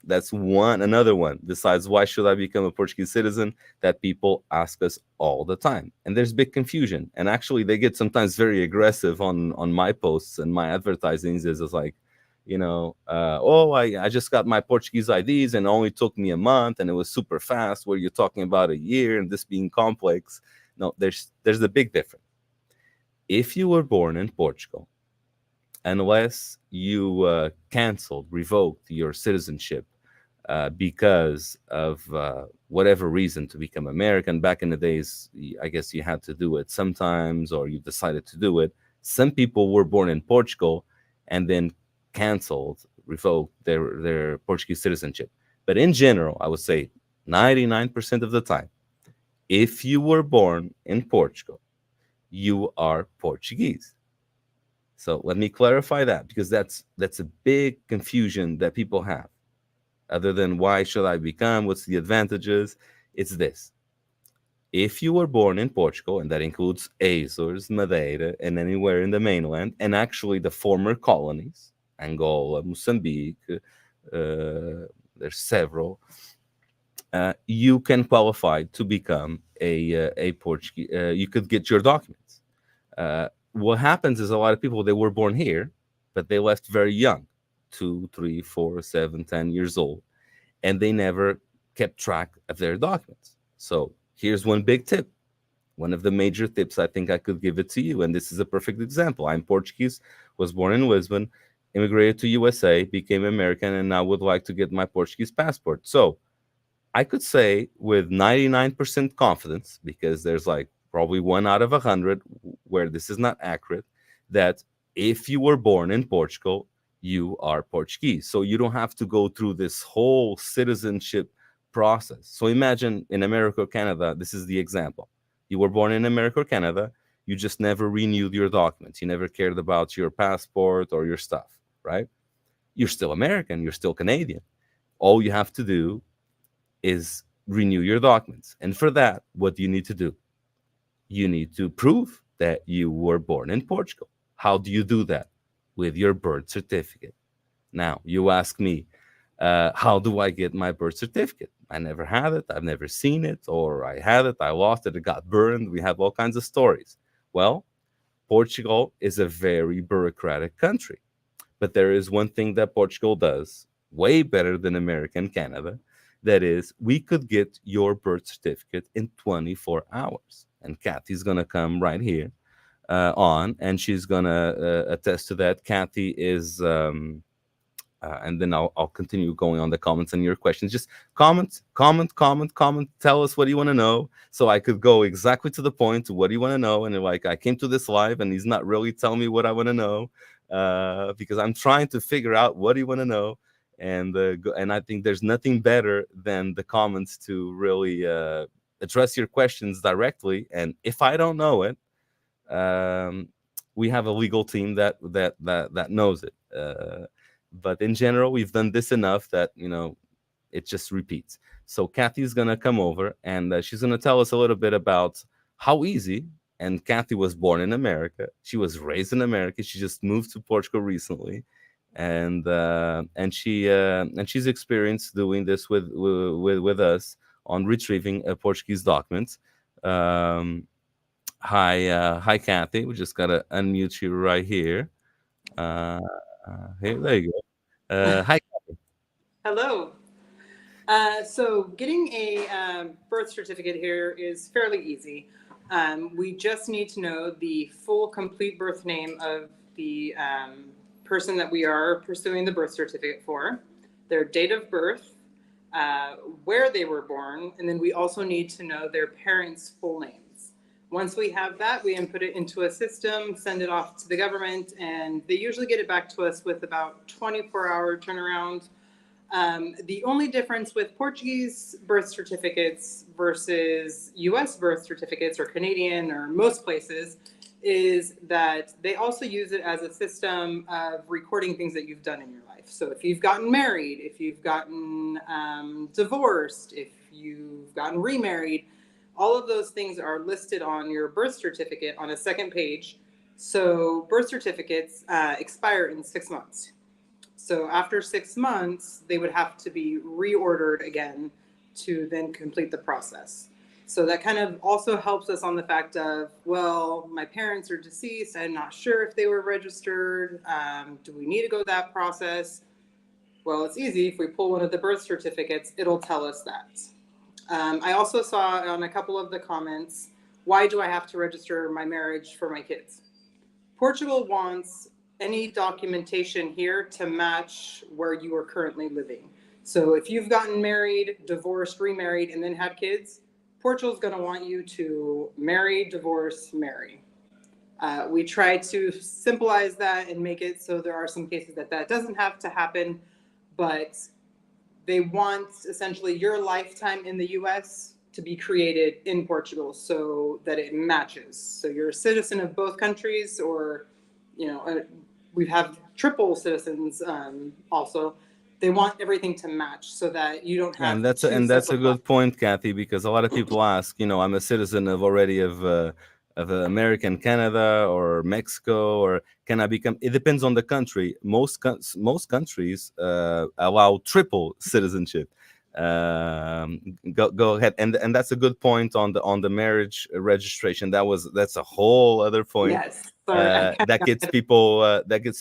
Speaker 2: That's another one besides why should I become a Portuguese citizen that people ask us all the time. And there's big confusion. And actually, they get sometimes very aggressive on my posts and my advertisings. Is like, I just got my Portuguese IDs and it only took me a month and it was super fast, where you're talking about a year and this being complex. No, there's a big difference. If you were born in Portugal, unless you revoked your citizenship because of whatever reason to become American. Back in the days, I guess you had to do it sometimes, or you decided to do it. Some people were born in Portugal and then revoked their Portuguese citizenship. But in general, I would say 99% of the time, if you were born in Portugal, you are Portuguese. So let me clarify that, because that's a big confusion that people have. Other than why should I become, what's the advantages? It's this. If you were born in Portugal, and that includes Azores, Madeira, and anywhere in the mainland, and actually the former colonies, Angola, Mozambique, there's several, you can qualify to become a Portuguese. You could get your documents. What happens is a lot of people, they were born here, but they left very young, 2, 3, 4, 7, 10 years old, and they never kept track of their documents. So here's one big tip. One of the major tips, I think I could give it to you, and this is a perfect example. I'm Portuguese, was born in Lisbon, immigrated to USA, became American, and now would like to get my Portuguese passport. So I could say with 99% confidence, because there's like probably 1 out of 100 where this is not accurate, that if you were born in Portugal, you are Portuguese. So you don't have to go through this whole citizenship process. So imagine in America or Canada, this is the example. You were born in America or Canada, You just never renewed your documents. You never cared about your passport or your stuff, right? You're still American. You're still Canadian. All you have to do is renew your documents. And for that, what do you need to do? You need to prove that you were born in Portugal. How do you do that? With your birth certificate. Now, you ask me, how do I get my birth certificate? I never had it. I've never seen it, or I had it, I lost it, it got burned. We have all kinds of stories. Well, Portugal is a very bureaucratic country. But there is one thing that Portugal does way better than America and Canada. That is, we could get your birth certificate in 24 hours. And Kathy's going to come right here on, and she's going to attest to that. Kathy is... and then I'll continue going on the comments and your questions. Just comment. Tell us what you want to know, so I could go exactly to the point to what do you want to know. And like, I came to this live, and he's not really telling me what I want to know, because I'm trying to figure out what do you want to know. And I think there's nothing better than the comments to really address your questions directly. And if I don't know it, we have a legal team that knows it. But in general, we've done this enough that, it just repeats. So Kathy's going to come over, and she's going to tell us a little bit about how easy, and Kathy was born in America. She was raised in America. She just moved to Portugal recently. And she's experienced doing this with us on retrieving Portuguese documents. Hi, Kathy. We just got to unmute you right here. Here, there you go. Hi.
Speaker 19: Hello. So getting a birth certificate here is fairly easy. We just need to know the full, complete birth name of the person that we are pursuing the birth certificate for, their date of birth, where they were born, and then we also need to know their parents' full names. Once we have that, we input it into a system, send it off to the government, and they usually get it back to us with about 24-hour turnaround. The only difference with Portuguese birth certificates versus US birth certificates or Canadian or most places is that they also use it as a system of recording things that you've done in your life. So if you've gotten married, if you've gotten divorced, if you've gotten remarried, all of those things are listed on your birth certificate on a second page. So birth certificates expire in 6 months. So after 6 months, they would have to be reordered again to then complete the process. So that kind of also helps us on the fact of, well, my parents are deceased. I'm not sure if they were registered. Do we need to go that process? Well, it's easy. If we pull one of the birth certificates, it'll tell us that. I also saw on a couple of the comments, why do I have to register my marriage for my kids? Portugal wants any documentation here to match where you are currently living. So if you've gotten married, divorced, remarried, and then had kids, Portugal's going to want you to marry, divorce, marry. We try to simplify that and make it so there are some cases that doesn't have to happen, but they want essentially your lifetime in the US to be created in Portugal so that it matches. So you're a citizen of both countries, or, we have triple citizens also. They want everything to match so that you don't have.
Speaker 2: And that's a good point, Kathy, because a lot of people ask, I'm a citizen of American Canada or Mexico, or can I become? It depends on the country. Most countries allow triple citizenship. Go ahead, and that's a good point on the marriage registration. That's a whole other point.
Speaker 19: Yes.
Speaker 2: That gets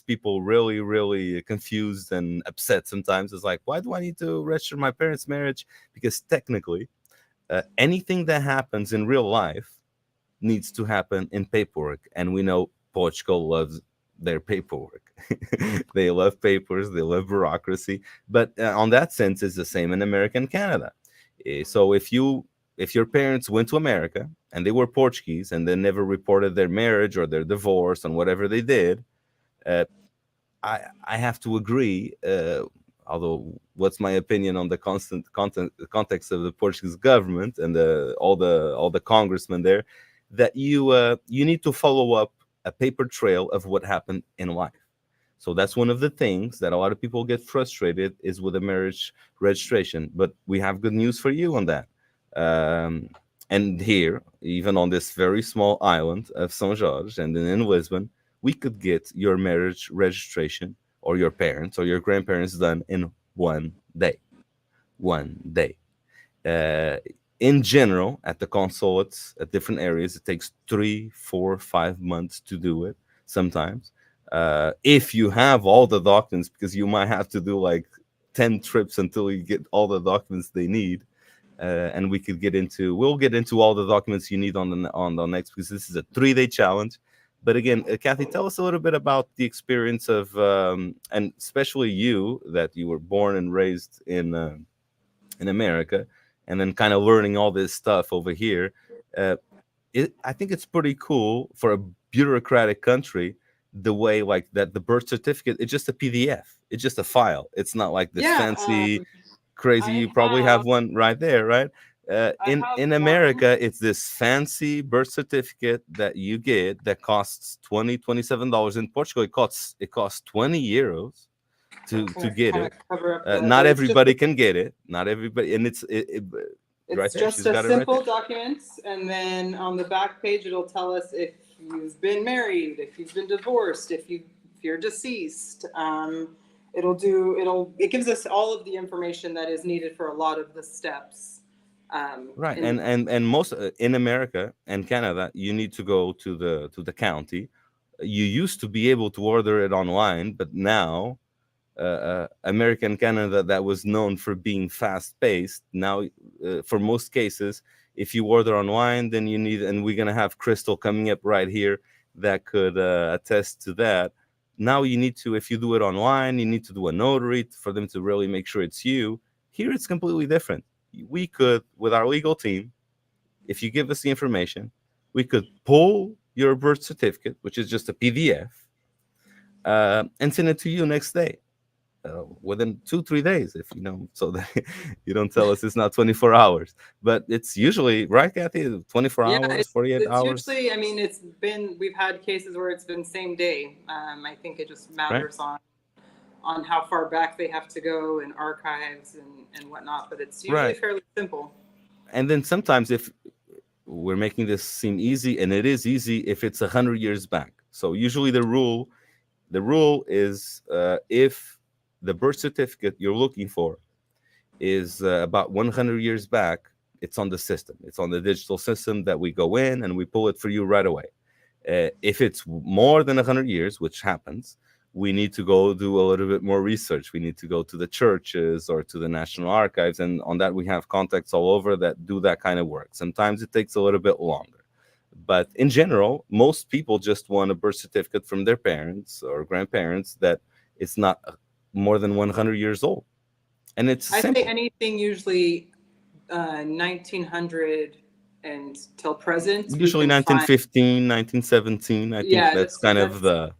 Speaker 2: people really, really confused and upset sometimes. It's like, why do I need to register my parents' marriage? Because technically, anything that happens in real life needs to happen in paperwork, and we know Portugal loves their paperwork. They love papers, they love bureaucracy, but on that sense, it's the same in America and Canada. So if your parents went to America and they were Portuguese and they never reported their marriage or their divorce and whatever they did, I have to agree. Although, what's my opinion on the context of the Portuguese government and all the congressmen there? that you need to follow up a paper trail of what happened in life. So that's one of the things that a lot of people get frustrated is with a marriage registration. But we have good news for you on that. Um, and here, even on this very small island of São Jorge and then in Lisbon, we could get your marriage registration or your parents or your grandparents done in 1 day. 1 day. Uh, in general, at the consulates at different areas, it takes 3, 4, 5 months to do it sometimes. If you have all the documents, because you might have to do like 10 trips until you get all the documents they need. And we'll get into all the documents you need on the next, because this is a 3-day challenge. But again, Kathy, tell us a little bit about the experience of, and especially you, that you were born and raised in America, and then kind of learning all this stuff over here. I think it's pretty cool for a bureaucratic country, the way like that the birth certificate, it's just a PDF, it's just a file. It's not like this fancy, crazy. You probably have one right there, right? In America, it's this fancy birth certificate that you get that costs $27. In Portugal, it costs 20 euros to get it. Not everybody can get it. Not everybody, and it's right there.
Speaker 19: Just a simple document, and then on the back page it'll tell us if you've been married, if you've been divorced, if you're deceased. It gives us all of the information that is needed for a lot of the steps.
Speaker 2: Right, and most in America and Canada, you need to go to the county. You used to be able to order it online, but now America and Canada, that was known for being fast-paced. Now, for most cases, if you order online, then you need, and we're gonna have Crystal coming up right here that could attest to that. Now you need to, if you do it online, you need to do a notary for them to really make sure it's you. Here, it's completely different. We could, with our legal team, if you give us the information, we could pull your birth certificate, which is just a PDF, and send it to you next day. Within 2-3 days, if you know, so that you don't tell us it's not 24 hours, but it's usually, right, Kathy, 24 hours, 48 hours.
Speaker 19: Usually, I mean, we've had cases where it's been same day. I think it just matters on how far back they have to go in archives and whatnot, but it's usually fairly simple.
Speaker 2: And then sometimes, if we're making this seem easy, and it is easy if it's 100 years back. So usually the rule is if the birth certificate you're looking for is about 100 years back, it's on the system. It's on the digital system that we go in and we pull it for you right away. If it's more than 100 years, which happens, we need to go do a little bit more research. We need to go to the churches or to the National Archives. And on that, we have contacts all over that do that kind of work. Sometimes it takes a little bit longer. But in general, most people just want a birth certificate from their parents or grandparents that it's not more than 100 years old. And it's
Speaker 19: I
Speaker 2: simple.
Speaker 19: say anything usually 1900 and till present.
Speaker 2: Usually 1915, 1917. I think that's kind of the...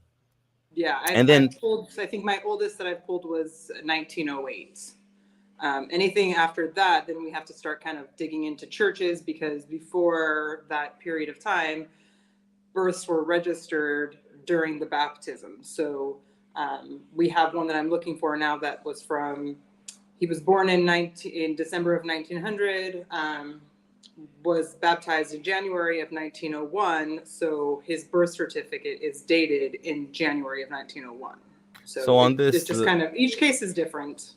Speaker 19: Yeah, I think my oldest that I pulled was 1908. Anything after that, then we have to start kind of digging into churches, because before that period of time, births were registered during the baptism. So we have one that I'm looking for now that was he was born in December of 1900, was baptized in January of 1901. So his birth certificate is dated in January of 1901. So
Speaker 2: on this,
Speaker 19: it's just kind of, each case is different.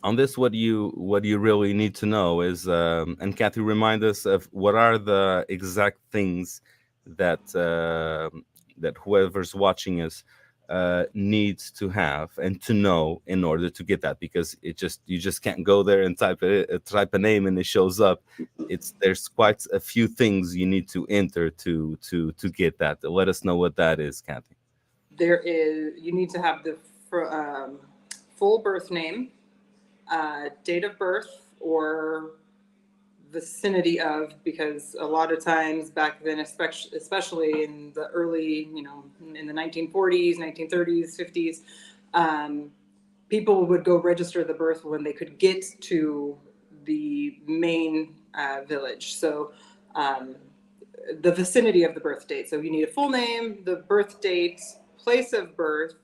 Speaker 2: On this, what you really need to know is, and Kathy, remind us of what are the exact things that that whoever's watching us needs to have and to know in order to get that, because you just can't go there and type a name and it shows up. There's quite a few things you need to enter to get that. Let us know what that is, Kathy.
Speaker 19: You need to have the full birth name, date of birth, or vicinity of, because a lot of times back then, especially in the early, in the 1940s, 1930s, 50s, people would go register the birth when they could get to the main village. So the vicinity of the birth date. So you need a full name, the birth date, place of birth,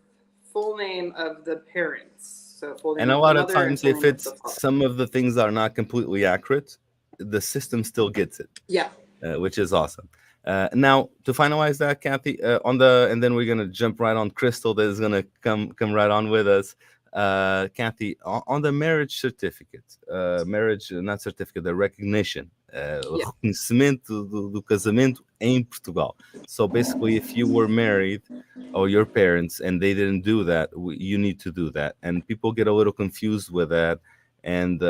Speaker 19: full name of the parents. So full name
Speaker 2: And a
Speaker 19: of the
Speaker 2: lot of
Speaker 19: mother and
Speaker 2: times,
Speaker 19: full
Speaker 2: if
Speaker 19: name of the
Speaker 2: it's
Speaker 19: father.
Speaker 2: some of the things are not completely accurate, the system still gets it,
Speaker 19: Yeah.
Speaker 2: which is awesome. Now, to finalize that, Kathy, and then we're gonna jump right on Crystal, that is gonna come right on with us. Kathy, on the marriage certificate, not certificate, the recognition, o reconhecimento do casamento em Portugal. So basically, if you were married, or your parents, and they didn't do that, you need to do that. And people get a little confused with that. And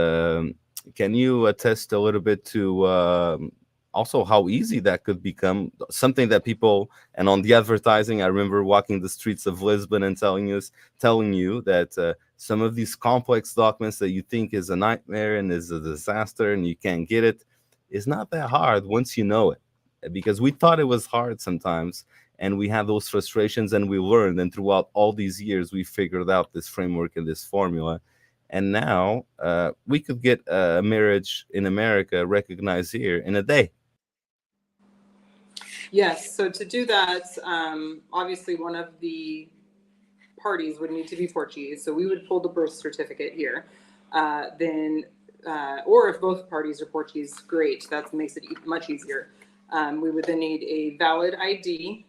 Speaker 2: can you attest a little bit to also how easy that could become something that people, and on the advertising, I remember walking the streets of Lisbon and telling you that some of these complex documents that you think is a nightmare and is a disaster and you can't get it, is not that hard once you know it. Because we thought it was hard sometimes, and we had those frustrations, and we learned, and throughout all these years we figured out this framework and this formula. And now we could get a marriage in America recognized here in a day.
Speaker 19: Yes. So to do that, obviously one of the parties would need to be Portuguese. So we would pull the birth certificate here. Or if both parties are Portuguese, great. That makes it much easier. We would then need a valid ID,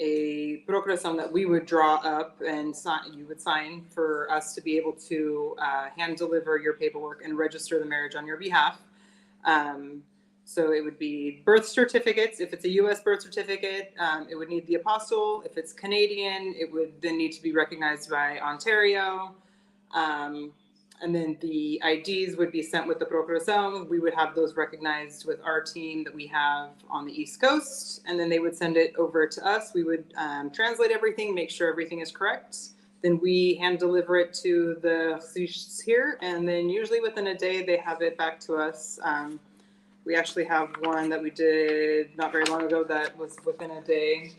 Speaker 19: a procuração that we would draw up and you would sign for us to be able to hand deliver your paperwork and register the marriage on your behalf. So it would be birth certificates. If it's a U.S. birth certificate, it would need the apostille. If it's Canadian, it would then need to be recognized by Ontario. And then the IDs would be sent with the procuração. We would have those recognized with our team that we have on the East Coast. And then they would send it over to us. We would translate everything, make sure everything is correct. Then we hand deliver it to the registries here. And then usually within a day, they have it back to us. We actually have one that we did not very long ago that was within a day.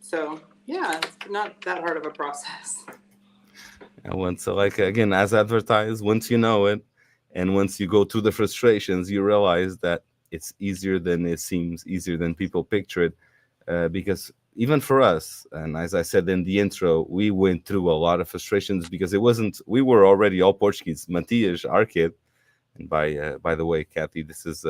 Speaker 19: So yeah, it's not that hard of a process.
Speaker 2: And once, like again, as advertised, once you know it, and once you go through the frustrations, you realize that it's easier than it seems, easier than people picture it. Because even for us, and as I said in the intro, we went through a lot of frustrations because we were already all Portuguese. Matias, our kid, and by the way, Kathy, this is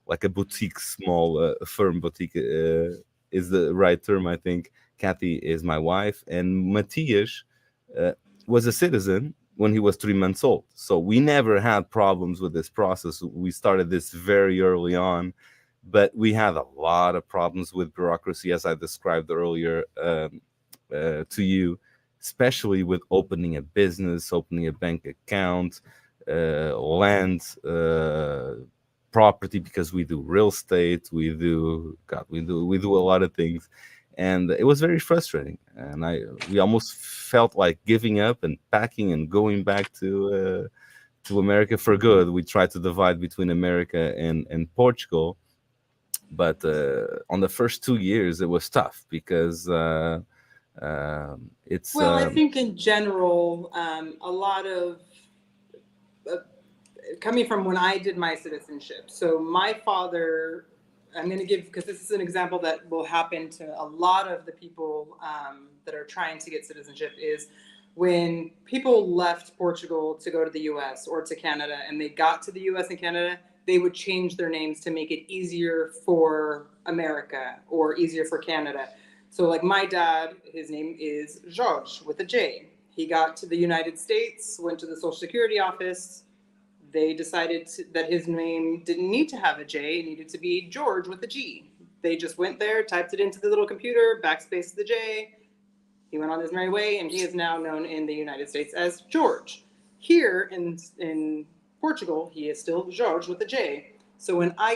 Speaker 2: like a boutique, small firm boutique is the right term, I think. Kathy is my wife, and Matias was a citizen when he was 3 months old. So we never had problems with this process. We started this very early on, but we had a lot of problems with bureaucracy, as I described earlier to you, especially with opening a business, opening a bank account, land, property, because we do real estate, we do a lot of things. And it was very frustrating, and we almost felt like giving up and packing and going back to America for good. We tried to divide between America and Portugal, but on the first 2 years it was tough because it's
Speaker 19: I think in general, a lot of coming from when I did my citizenship. So my father, I'm going to give, because this is an example that will happen to a lot of the people that are trying to get citizenship, is when people left Portugal to go to the US or to Canada, and they got to the US and Canada, they would change their names to make it easier for America or easier for Canada. So like my dad, his name is George with a J. He got to the United States, went to the Social Security office. They decided that his name didn't need to have a J, it needed to be George with a G. They just went there, typed it into the little computer, backspace the J. He went on his merry way, and he is now known in the United States as George. Here in Portugal, he is still George with a J. So when I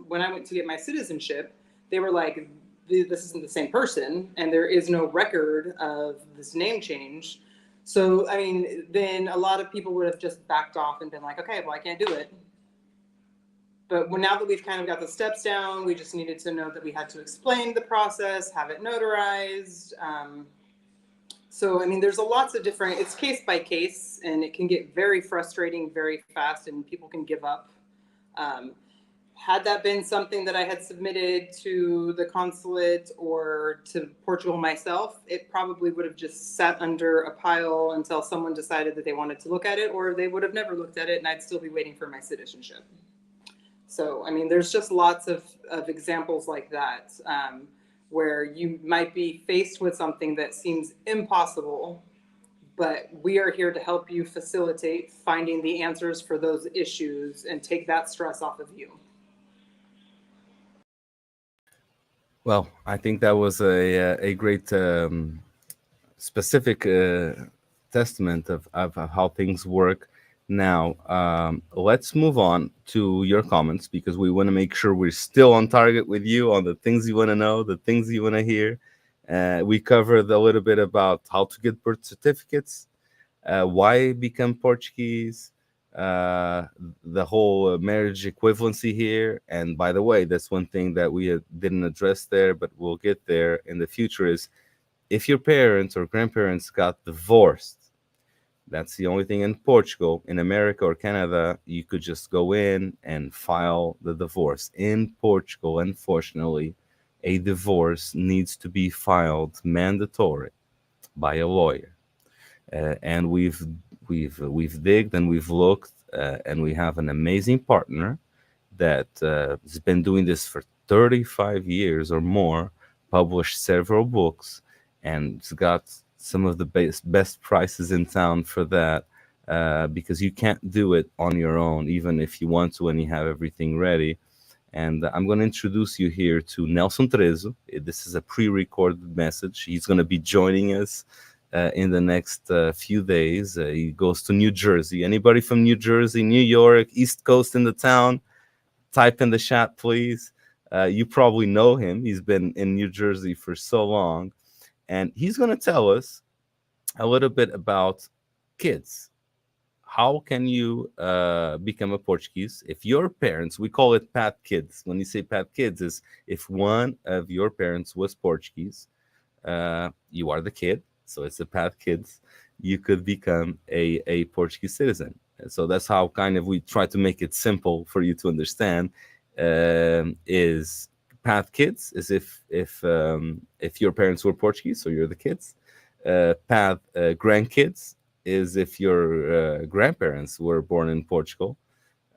Speaker 19: went to get my citizenship, they were like, this isn't the same person, and there is no record of this name change. So, I mean, then a lot of people would have just backed off and been like, okay, well, I can't do it. But now that we've kind of got the steps down, we just needed to know that we had to explain the process, have it notarized. So, I mean, there's lots of different, it's case by case, and it can get very frustrating very fast, and people can give up. had that been something that I had submitted to the consulate or to Portugal myself, it probably would have just sat under a pile until someone decided that they wanted to look at it, or they would have never looked at it and I'd still be waiting for my citizenship. So, I mean, there's just lots of examples like that, where you might be faced with something that seems impossible, but we are here to help you facilitate finding the answers for those issues and take that stress off of you.
Speaker 2: Well, I think that was a great specific testament of how things work. Now, let's move on to your comments because we want to make sure we're still on target with you on the things you want to know, the things you want to hear. We covered a little bit about how to get birth certificates, why become Portuguese, the whole marriage equivalency here. And by the way, that's one thing that we didn't address there, but we'll get there in the future is if your parents or grandparents got divorced, that's the only thing in Portugal. In America or Canada, you could just go in and file the divorce. In Portugal, unfortunately, a divorce needs to be filed mandatory by a lawyer. And we've digged and we've looked, and we have an amazing partner that has been doing this for 35 years or more, published several books, and it's got some of the best prices in town for that, because you can't do it on your own, even if you want to and you have everything ready. And I'm going to introduce you here to Nelson Trezo. This is a pre-recorded message. He's going to be joining us in the next few days. He goes to New Jersey. Anybody from New Jersey, New York, East Coast in the town, type in the chat, please. You probably know him. He's been in New Jersey for so long. And he's going to tell us a little bit about kids. How can you become a Portuguese if your parents, we call it path kids. When you say path kids, is if one of your parents was Portuguese, you are the kid. So it's the path kids. You could become a Portuguese citizen. And so that's how kind of we try to make it simple for you to understand. Is path kids is if your parents were Portuguese, so you're the kids. Path grandkids is if your grandparents were born in Portugal.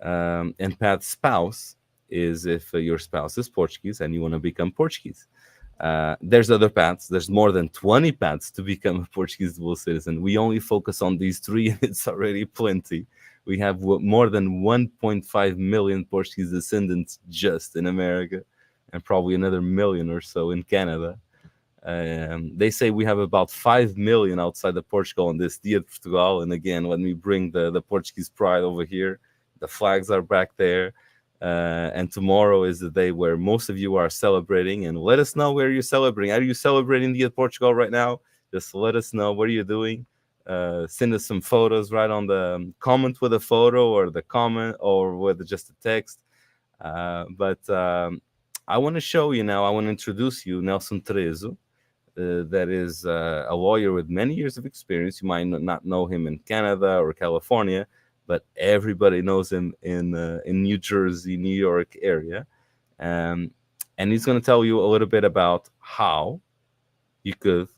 Speaker 2: And path spouse is if your spouse is Portuguese and you want to become Portuguese. There's other paths. There's more than 20 paths to become a Portuguese dual citizen. We only focus on these three, and it's already plenty. We have more than 1.5 million Portuguese descendants just in America, and probably another million or so in Canada. They say we have about 5 million outside of Portugal on this Dia de Portugal. And again, when we bring the Portuguese pride over here, the flags are back there. And tomorrow is the day where most of you are celebrating. And let us know where you're celebrating. Are you celebrating Dia de Portugal right now? Just let us know what are you doing. Send us some photos right on the comment with a photo or the comment or with just a text. But I want to show you now, I want to introduce you, Nelson Trezo. That is a lawyer with many years of experience. You might not know him in Canada or California, but everybody knows him in New Jersey, New York area. And he's going to tell you a little bit about how you could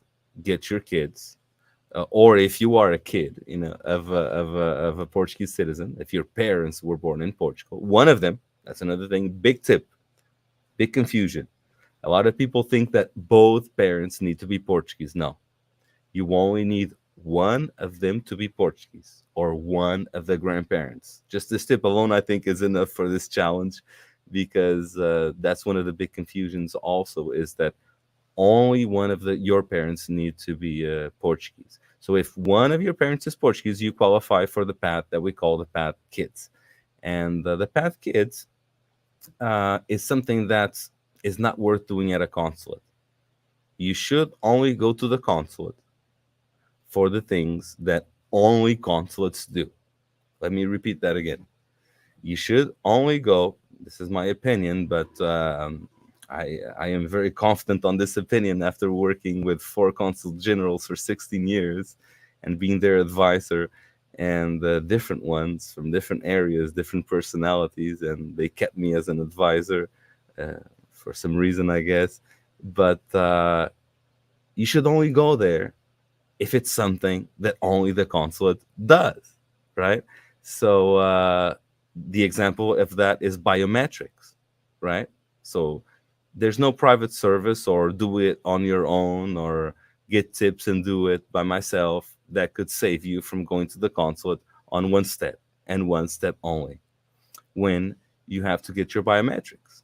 Speaker 2: get your kids, or if you are a kid, of a Portuguese citizen, if your parents were born in Portugal, one of them, that's another thing, big tip, big confusion. A lot of people think that both parents need to be Portuguese. No, you only need one of them to be Portuguese or one of the grandparents. Just this tip alone, I think, is enough for this challenge, because that's one of the big confusions also, is that only one of your parents need to be Portuguese. So if one of your parents is Portuguese, you qualify for the path that we call the path kids. And the path kids is something that is not worth doing at a consulate. You should only go to the consulate for the things that only consulates do. Let me repeat that again. You should only go, this is my opinion, but I am very confident on this opinion after working with 4 consul generals for 16 years and being their advisor. and different ones from different areas, different personalities, and they kept me as an advisor for some reason, I guess. But you should only go there if it's something that only the consulate does, right? So the example of that is biometrics, right? So there's no private service or do it on your own or get tips and do it by myself that could save you from going to the consulate on one step and one step only. When you have to get your biometrics,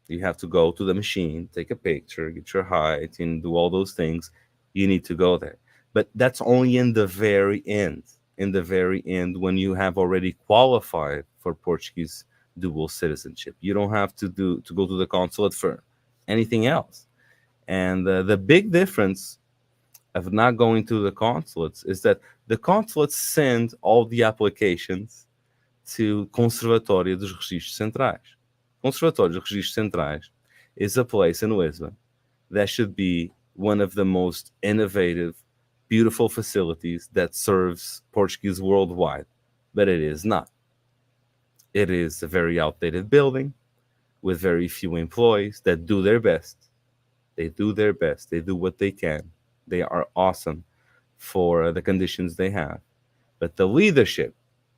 Speaker 2: you have to go to the machine, take a picture, get your height, and do all those things. You need to go there. But that's only in the very end. In the very end, when you have already qualified for Portuguese dual citizenship, you don't have to go to the consulate for anything else. And the big difference of not going to the consulates is that the consulates send all the applications to Conservatório dos Registros Centrais. Conservatório dos Registros Centrais is a place in Lisbon that should be one of the most innovative, beautiful facilities that serves Portuguese worldwide, but it is not. It is a very outdated building with very few employees that do their best. They do their best. They do what they can. They are awesome for the conditions they have. But the leadership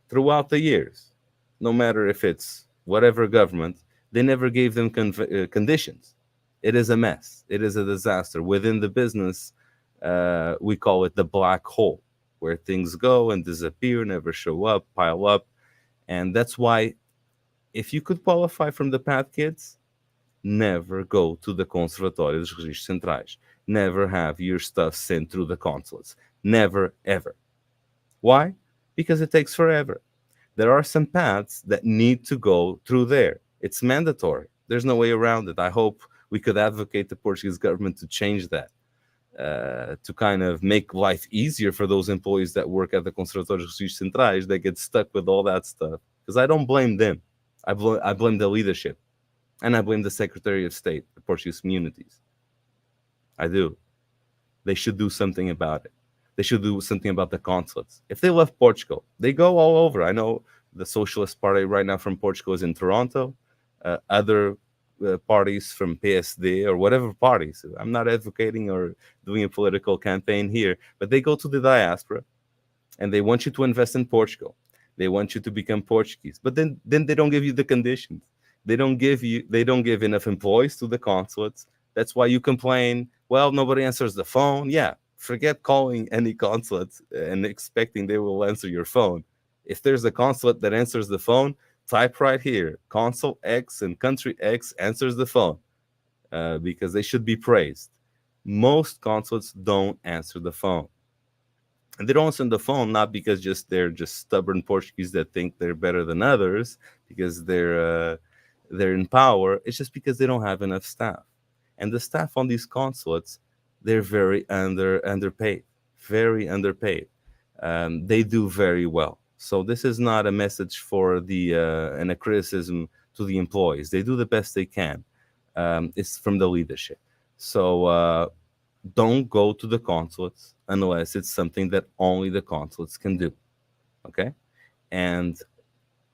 Speaker 2: throughout the years, no matter if it's whatever government, they never gave them conditions. It is a mess. It is a disaster. Within the business, we call it the black hole, where things go and disappear, never show up, pile up. And that's why if you could qualify from the path kids, never go to the Conservatório dos Registros Centrais. Never have your stuff sent through the consulates. Never, ever. Why? Because it takes forever. There are some paths that need to go through there. It's mandatory. There's no way around it. I hope we could advocate the Portuguese government to change that, to kind of make life easier for those employees that work at the Conservatório dos Registros Centrais that get stuck with all that stuff. Because I don't blame them. I blame the leadership. And I blame the Secretary of State, the Portuguese communities. I do. They should do something about it. They should do something about the consulates. If they love Portugal, they go all over. I know the Socialist Party right now from Portugal is in Toronto. Other parties from PSD or whatever parties. I'm not advocating or doing a political campaign here, but they go to the diaspora and they want you to invest in Portugal. They want you to become Portuguese, but then they don't give you the conditions. They don't give enough employees to the consulates. That's why you complain, well, nobody answers the phone. Yeah, forget calling any consulate and expecting they will answer your phone. If there's a consulate that answers the phone, type right here, consul X and country X answers the phone, because they should be praised. Most consulates don't answer the phone. And they don't answer the phone not because they're just stubborn Portuguese that think they're better than others because they're in power. It's just because they don't have enough staff. And the staff on these consulates, they're very underpaid, very underpaid. They do very well. So this is not a message for and a criticism to the employees. They do the best they can. It's from the leadership. So don't go to the consulates unless it's something that only the consulates can do. Okay? And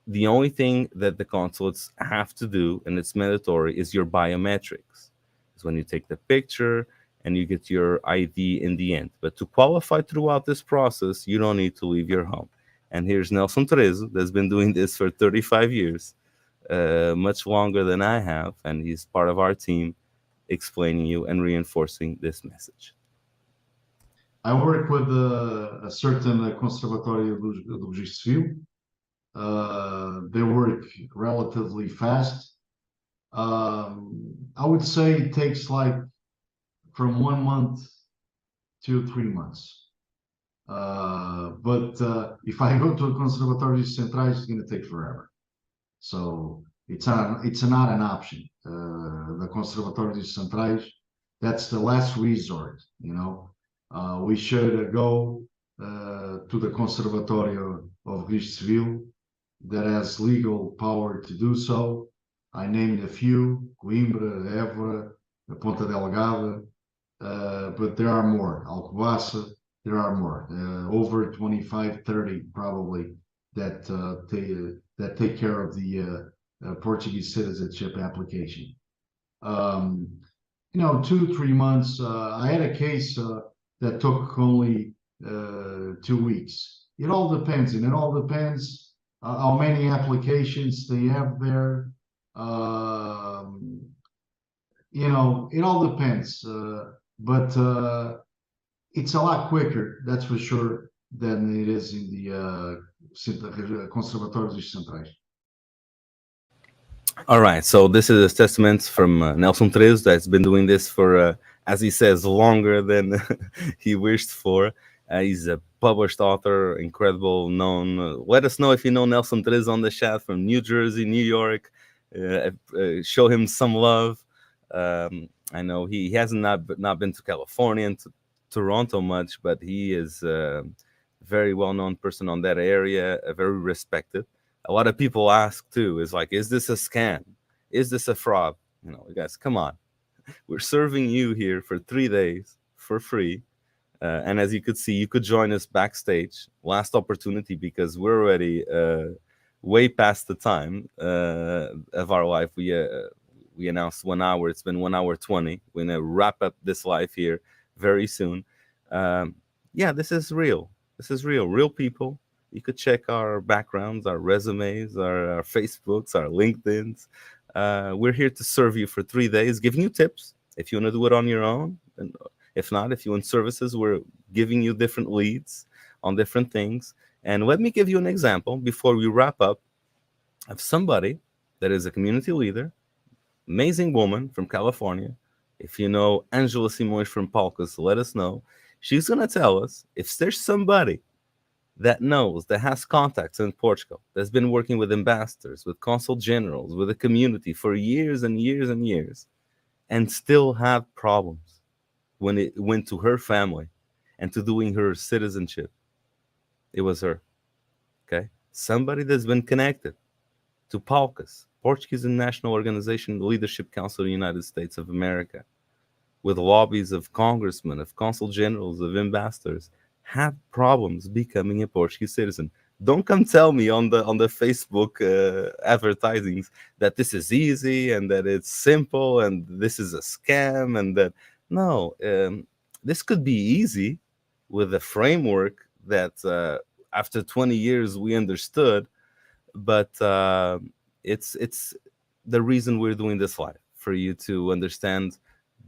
Speaker 2: the only thing that the consulates have to do, and it's mandatory, is your biometrics. It's when you take the picture and you get your ID in the end. But to qualify throughout this process, you don't need to leave your home. And here's Nelson Terezo, that's been doing this for 35 years, much longer than I have, and he's part of our team explaining you and reinforcing this message.
Speaker 20: I work with a certain Conservatório do Registro Civil. They work relatively fast. I would say it takes like from 1 month to 3 months. But if I go to a Conservatório Centrais, it's going to take forever. So it's not an option. The Conservatório Centrais, that's the last resort, we should go to the Conservatório of Registro Civil that has legal power to do so. I named a few: Coimbra, Évora, Ponta Delgada, but there are more: Alcobaça, there are more, over 25, 30 probably that take care of the Portuguese citizenship application. 2-3 months. I had a case that took only 2 weeks. It all depends, and it all depends how many applications they have there. It all depends, but it's a lot quicker, that's for sure, than it is in the conservatórios centrais.
Speaker 2: All right, so this is a testament from Nelson Tres that's been doing this for, as he says, longer than he wished for. He's a published author, incredible, known. Let us know if you know Nelson Tres on the chat from New Jersey, New York. Show him some love. I know he hasn't not been to California and to Toronto much, but he is a very well-known person on that area, very respected. A lot of people ask too, is like, is this a scam? Is this a fraud? Guys, come on. We're serving you here for 3 days for free. And as you could see, you could join us backstage. Last opportunity, because we're already way past the time of our live. We announced 1 hour. It's been 1 hour 20. We're going to wrap up this live here very soon. This is real. This is real. Real people. You could check our backgrounds, our resumes, our Facebooks, our LinkedIns. We're here to serve you for 3 days, giving you tips if you want to do it on your own. And if not, if you want services, we're giving you different leads on different things. And let me give you an example before we wrap up of somebody that is a community leader, amazing woman from California. If you know Angela Simões from Palcas, let us know. She's going to tell us if there's somebody that knows, that has contacts in Portugal, that's been working with ambassadors, with consul generals, with the community for years and years and years, and still have problems when it went to her family and to doing her citizenship. It was her. Okay? Somebody that's been connected to Palcas, Portuguese National Organization Leadership Council of the United States of America, with lobbies of congressmen, of consul generals, of ambassadors, have problems becoming a Portuguese citizen. Don't come tell me on the Facebook advertisings that this is easy and that it's simple and this is a scam and that no, this could be easy with a framework that after 20 years we understood, but it's the reason we're doing this live, for you to understand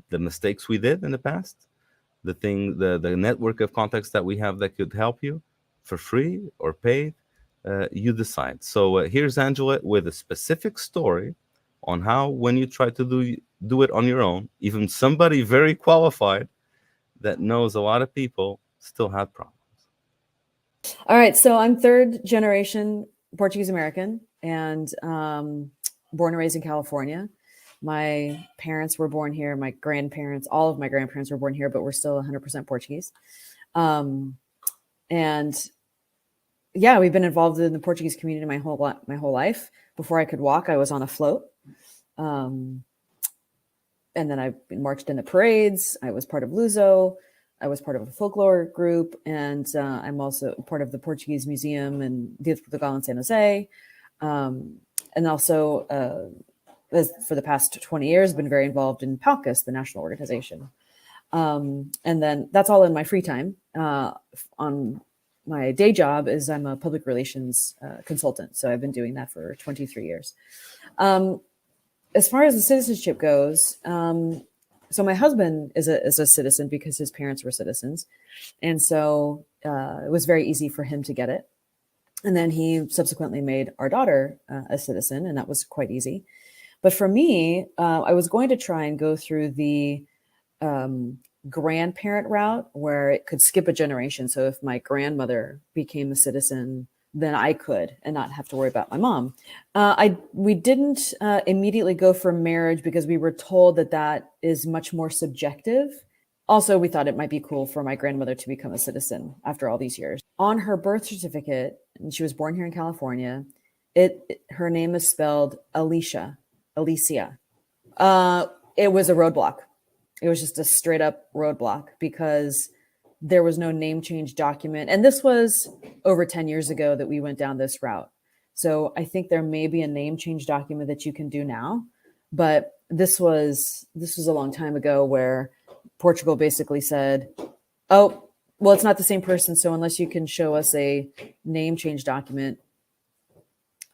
Speaker 2: the mistakes we did in the past, the network of contacts that we have that could help you for free or paid. You decide. So here's Angela with a specific story on how, when you try to do it on your own, even somebody very qualified that knows a lot of people still have problems.
Speaker 8: All right, so I'm third generation Portuguese American and born and raised in California. My parents were born here. My grandparents, all of my grandparents were born here, but we're still 100% Portuguese. And yeah, we've been involved in the Portuguese community my whole life. Before I could walk, I was on a float. And then I marched in the parades. I was part of Luso. I was part of a folklore group. And I'm also part of the Portuguese Museum in Portugal in San Jose. And also, for the past 20 years, been very involved in PALCAS, the national organization. And then that's all in my free time. On my day job is I'm a public relations consultant. So I've been doing that for 23 years. As far as the citizenship goes, so my husband is a citizen because his parents were citizens. And so it was very easy for him to get it. And then he subsequently made our daughter a citizen, and that was quite easy. But for me, I was going to try and go through the grandparent route where it could skip a generation. So if my grandmother became a citizen, then I could and not have to worry about my mom. We didn't immediately go for marriage because we were told that is much more subjective. Also, we thought it might be cool for my grandmother to become a citizen after all these years. On her birth certificate, and she was born here in California, her name is spelled Alicia. It was a roadblock. It was just a straight up roadblock because there was no name change document. And this was over 10 years ago that we went down this route. So I think there may be a name change document that you can do now, but this was a long time ago where Portugal basically said, oh, well, it's not the same person. So unless you can show us a name change document,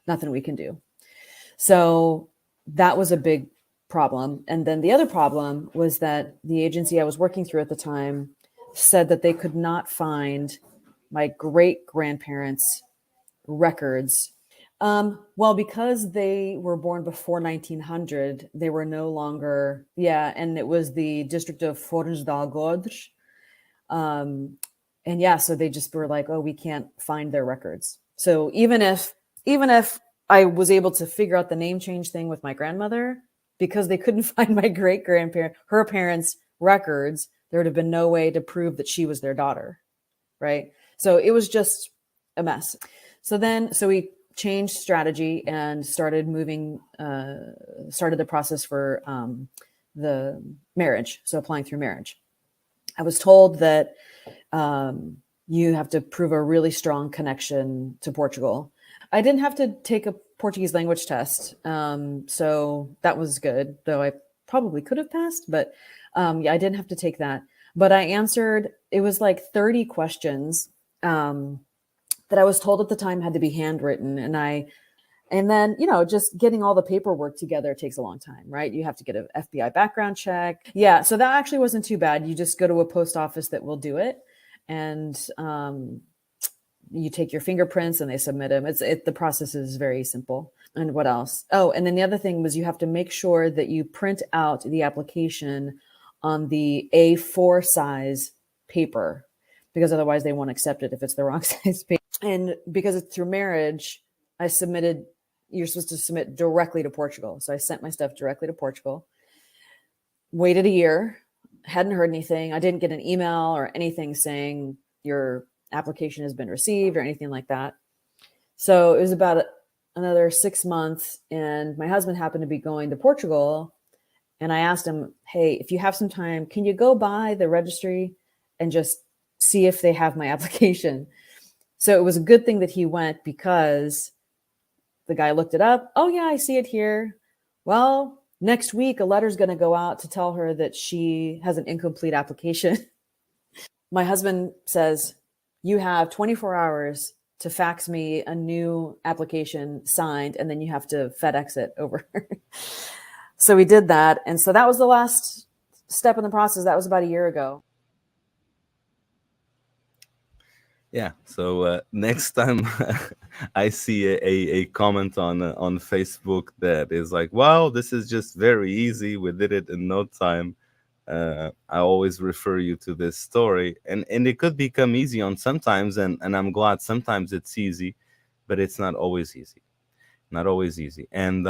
Speaker 8: nothing we can do. So that was a big problem. And then the other problem was that the agency I was working through at the time said that they could not find my great grandparents' records. Well, because they were born before 1900, they were no longer, and it was the district of Forns da Godres. And so they just were like, oh, we can't find their records. So even if I was able to figure out the name change thing with my grandmother, because they couldn't find my great grandparent, her parents' records, there would have been no way to prove that she was their daughter, right? So it was just a mess. So we changed strategy and started the process for the marriage. So applying through marriage. I was told that you have to prove a really strong connection to Portugal. I didn't have to take a Portuguese language test. So that was good, though I probably could have passed, but I didn't have to take that. But I answered, it was like 30 questions that I was told at the time had to be handwritten. And then, just getting all the paperwork together takes a long time, right? You have to get an FBI background check. Yeah. So that actually wasn't too bad. You just go to a post office that will do it. And you take your fingerprints and they submit them. The process is very simple. And what else? Oh, and then the other thing was you have to make sure that you print out the application on the A4 size paper, because otherwise they won't accept it if it's the wrong size paper. And because it's through marriage, you're supposed to submit directly to Portugal. So I sent my stuff directly to Portugal, waited a year, hadn't heard anything. I didn't get an email or anything saying your application has been received or anything like that. So it was about another 6 months, and my husband happened to be going to Portugal. And I asked him, hey, if you have some time, can you go by the registry and just see if they have my application? So it was a good thing that he went, because the guy looked it up. Oh, yeah, I see it here. Well, next week, a letter's going to go out to tell her that she has an incomplete application. My husband says, you have 24 hours to fax me a new application signed, and then you have to FedEx it over. So we did that. And so that was the last step in the process. That was about a year ago.
Speaker 2: Yeah. So next time I see a comment on Facebook that is like, "Wow, this is just very easy. We did it in no time." I always refer you to this story, and it could become easy on sometimes, and I'm glad sometimes it's easy, but it's not always easy. Not always easy. And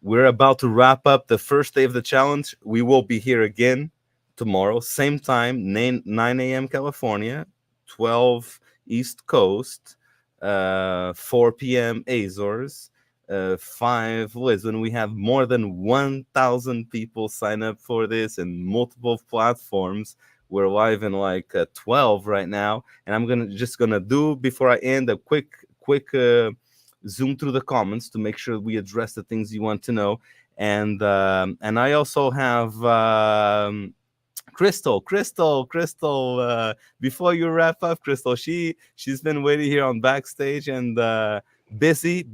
Speaker 2: we're about to wrap up the first day of the challenge. We will be here again tomorrow, same time, 9 a.m. California, 12 East Coast, 4 p.m. Azores, 5 Lisbon. We have more than 1,000 people sign up for this in multiple platforms. We're live in like 12 right now, and I'm just gonna do, before I end, a quick zoom through the comments to make sure we address the things you want to know. And I also have Crystal. Before you wrap up, Crystal, she's been waiting here on backstage, and busy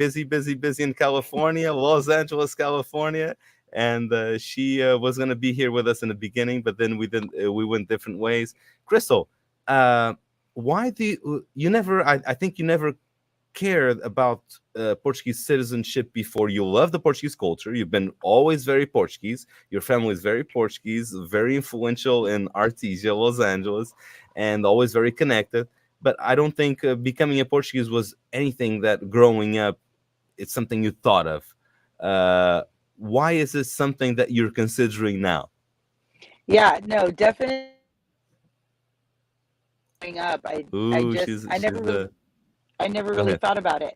Speaker 2: in California, Los Angeles, California. And she was going to be here with us in the beginning, but then we went different ways. Crystal, why do you never, I think you never cared about Portuguese citizenship before. You love the Portuguese culture. You've been always very Portuguese. Your family is very Portuguese, very influential in Artesia, Los Angeles, and always very connected. But I don't think becoming a Portuguese was anything that growing up, it's something you thought of. Why is this something that you're considering now?
Speaker 21: Yeah, no, definitely. Growing up, I never really thought about it.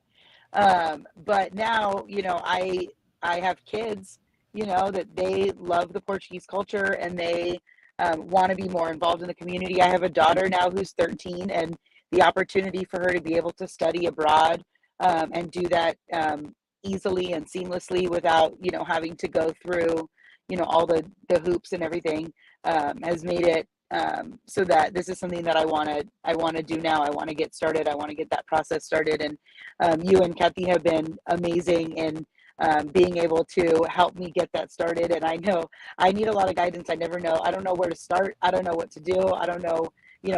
Speaker 21: But now, I have kids, that they love the Portuguese culture, and they want to be more involved in the community. I have a daughter now who's 13, and the opportunity for her to be able to study abroad and do that easily and seamlessly without, having to go through, all the hoops and everything has made it so that this is something that I want to do now. I want to get started. I want to get that process started. And you and Kathy have been amazing in being able to help me get that started. And I know I need a lot of guidance. I don't know where to start. I don't know what to do. I don't know,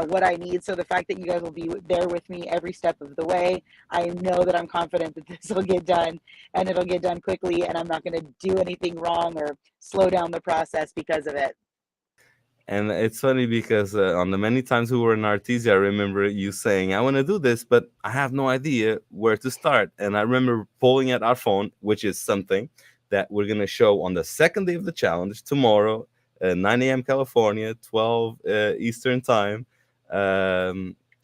Speaker 21: what I need. So the fact that you guys will be there with me every step of the way, I know that I'm confident that this will get done, and it'll get done quickly, and I'm not going to do anything wrong or slow down the process because of it.
Speaker 2: And it's funny because on the many times we were in Artesia, I remember you saying, I want to do this, but I have no idea where to start. And I remember pulling out our phone, which is something that we're going to show on the second day of the challenge, tomorrow, 9 a.m. California, 12 Eastern time.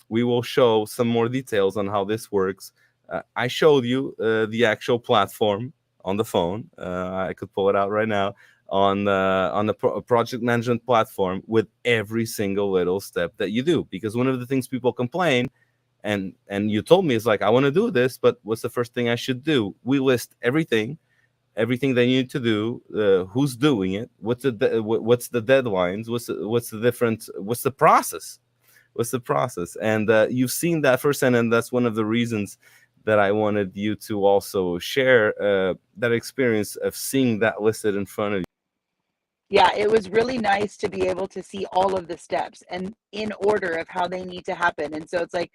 Speaker 2: We will show some more details on how this works. I showed you the actual platform on the phone. I could pull it out right now. On the project management platform with every single little step that you do. Because one of the things people complain, and you told me, is like, I want to do this, but what's the first thing I should do? We list everything they need to do, who's doing it, what's the deadlines, what's the process, and you've seen that firsthand, and that's one of the reasons that I wanted you to also share that experience of seeing that listed in front of you.
Speaker 21: Yeah, it was really nice to be able to see all of the steps and in order of how they need to happen. And so it's like,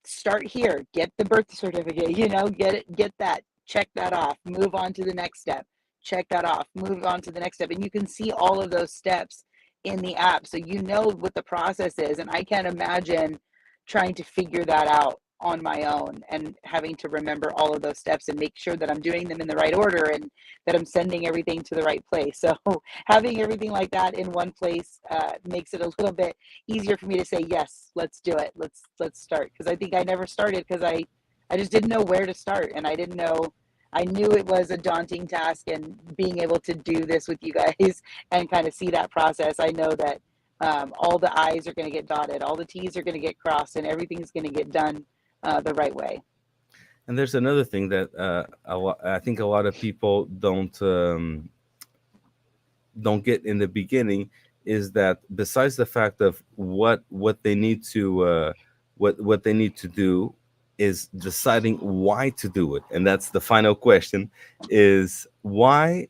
Speaker 21: start here, get the birth certificate, get that, check that off, move on to the next step, check that off, move on to the next step. And you can see all of those steps in the app. So you know what the process is. And I can't imagine trying to figure that out on my own and having to remember all of those steps and make sure that I'm doing them in the right order and that I'm sending everything to the right place. So having everything like that in one place makes it a little bit easier for me to say, yes, let's do it. Let's start. Because I think I never started because I just didn't know where to start. And I knew it was a daunting task, and being able to do this with you guys and kind of see that process, I know that all the I's are going to get dotted, all the T's are going to get crossed, and everything's going to get done the right way.
Speaker 2: And there's another thing that I think a lot of people don't get in the beginning, is that besides the fact of what they need to what they need to do, is deciding why to do it. And that's the final question, is why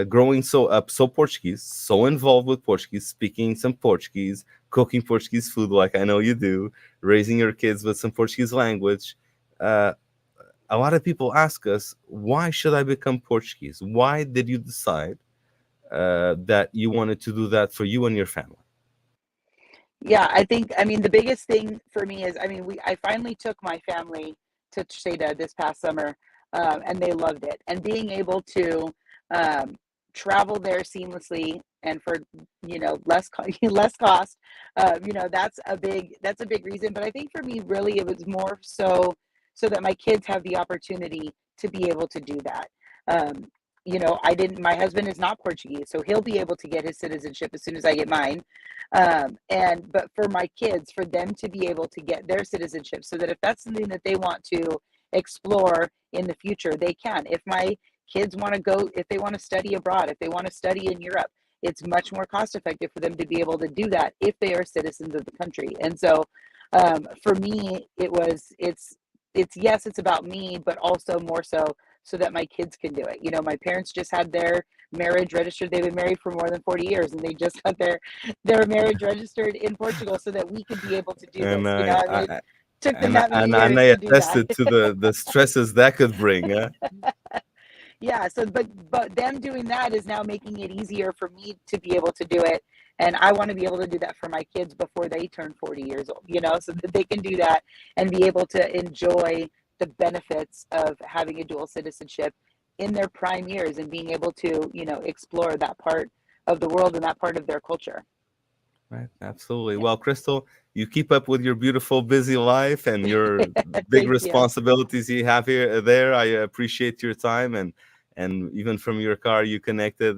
Speaker 2: growing up so Portuguese, so involved with Portuguese, speaking some Portuguese, cooking Portuguese food like I know you do, raising your kids with some Portuguese language. A lot of people ask us, why should I become Portuguese? Why did you decide that you wanted to do that for you and your family?
Speaker 21: Yeah, the biggest thing for me is, I finally took my family to Cheda this past summer, and they loved it. And being able to travel there seamlessly and for less cost, that's a big reason. But I think for me, really, it was more so that my kids have the opportunity to be able to do that. My husband is not Portuguese, so he'll be able to get his citizenship as soon as I get mine. But for my kids, for them to be able to get their citizenship, so that if that's something that they want to explore in the future, they can. If my kids want to go, if they want to study abroad, if they want to study in Europe, it's much more cost effective for them to be able to do that if they are citizens of the country. And so for me, it's about me, but also more so that my kids can do it. My parents just had their marriage registered. They've been married for more than 40 years, and they just got their marriage registered in Portugal so that we could be able to do
Speaker 2: And
Speaker 21: this. It took them that many
Speaker 2: I
Speaker 21: years to do
Speaker 2: attested
Speaker 21: that.
Speaker 2: to the stresses that could bring.
Speaker 21: Yeah. So, but them doing that is now making it easier for me to be able to do it. And I want to be able to do that for my kids before they turn 40 years old, so that they can do that and be able to enjoy the benefits of having a dual citizenship in their prime years and being able to, explore that part of the world and that part of their culture.
Speaker 2: Right. Absolutely. Well, Crystal, you keep up with your beautiful, busy life and your big responsibilities you have there. I appreciate your time, and and even from your car you connected.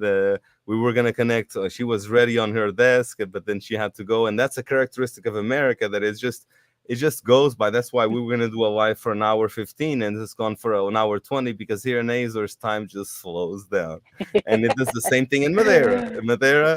Speaker 2: We were going to connect. She was ready on her desk, but then she had to go. And that's a characteristic of America, that it just goes by. That's why we were going to do a live for an hour 15, and it's gone for an hour 20, because here in Azores time just slows down. And it does the same thing in Madeira. In Madeira,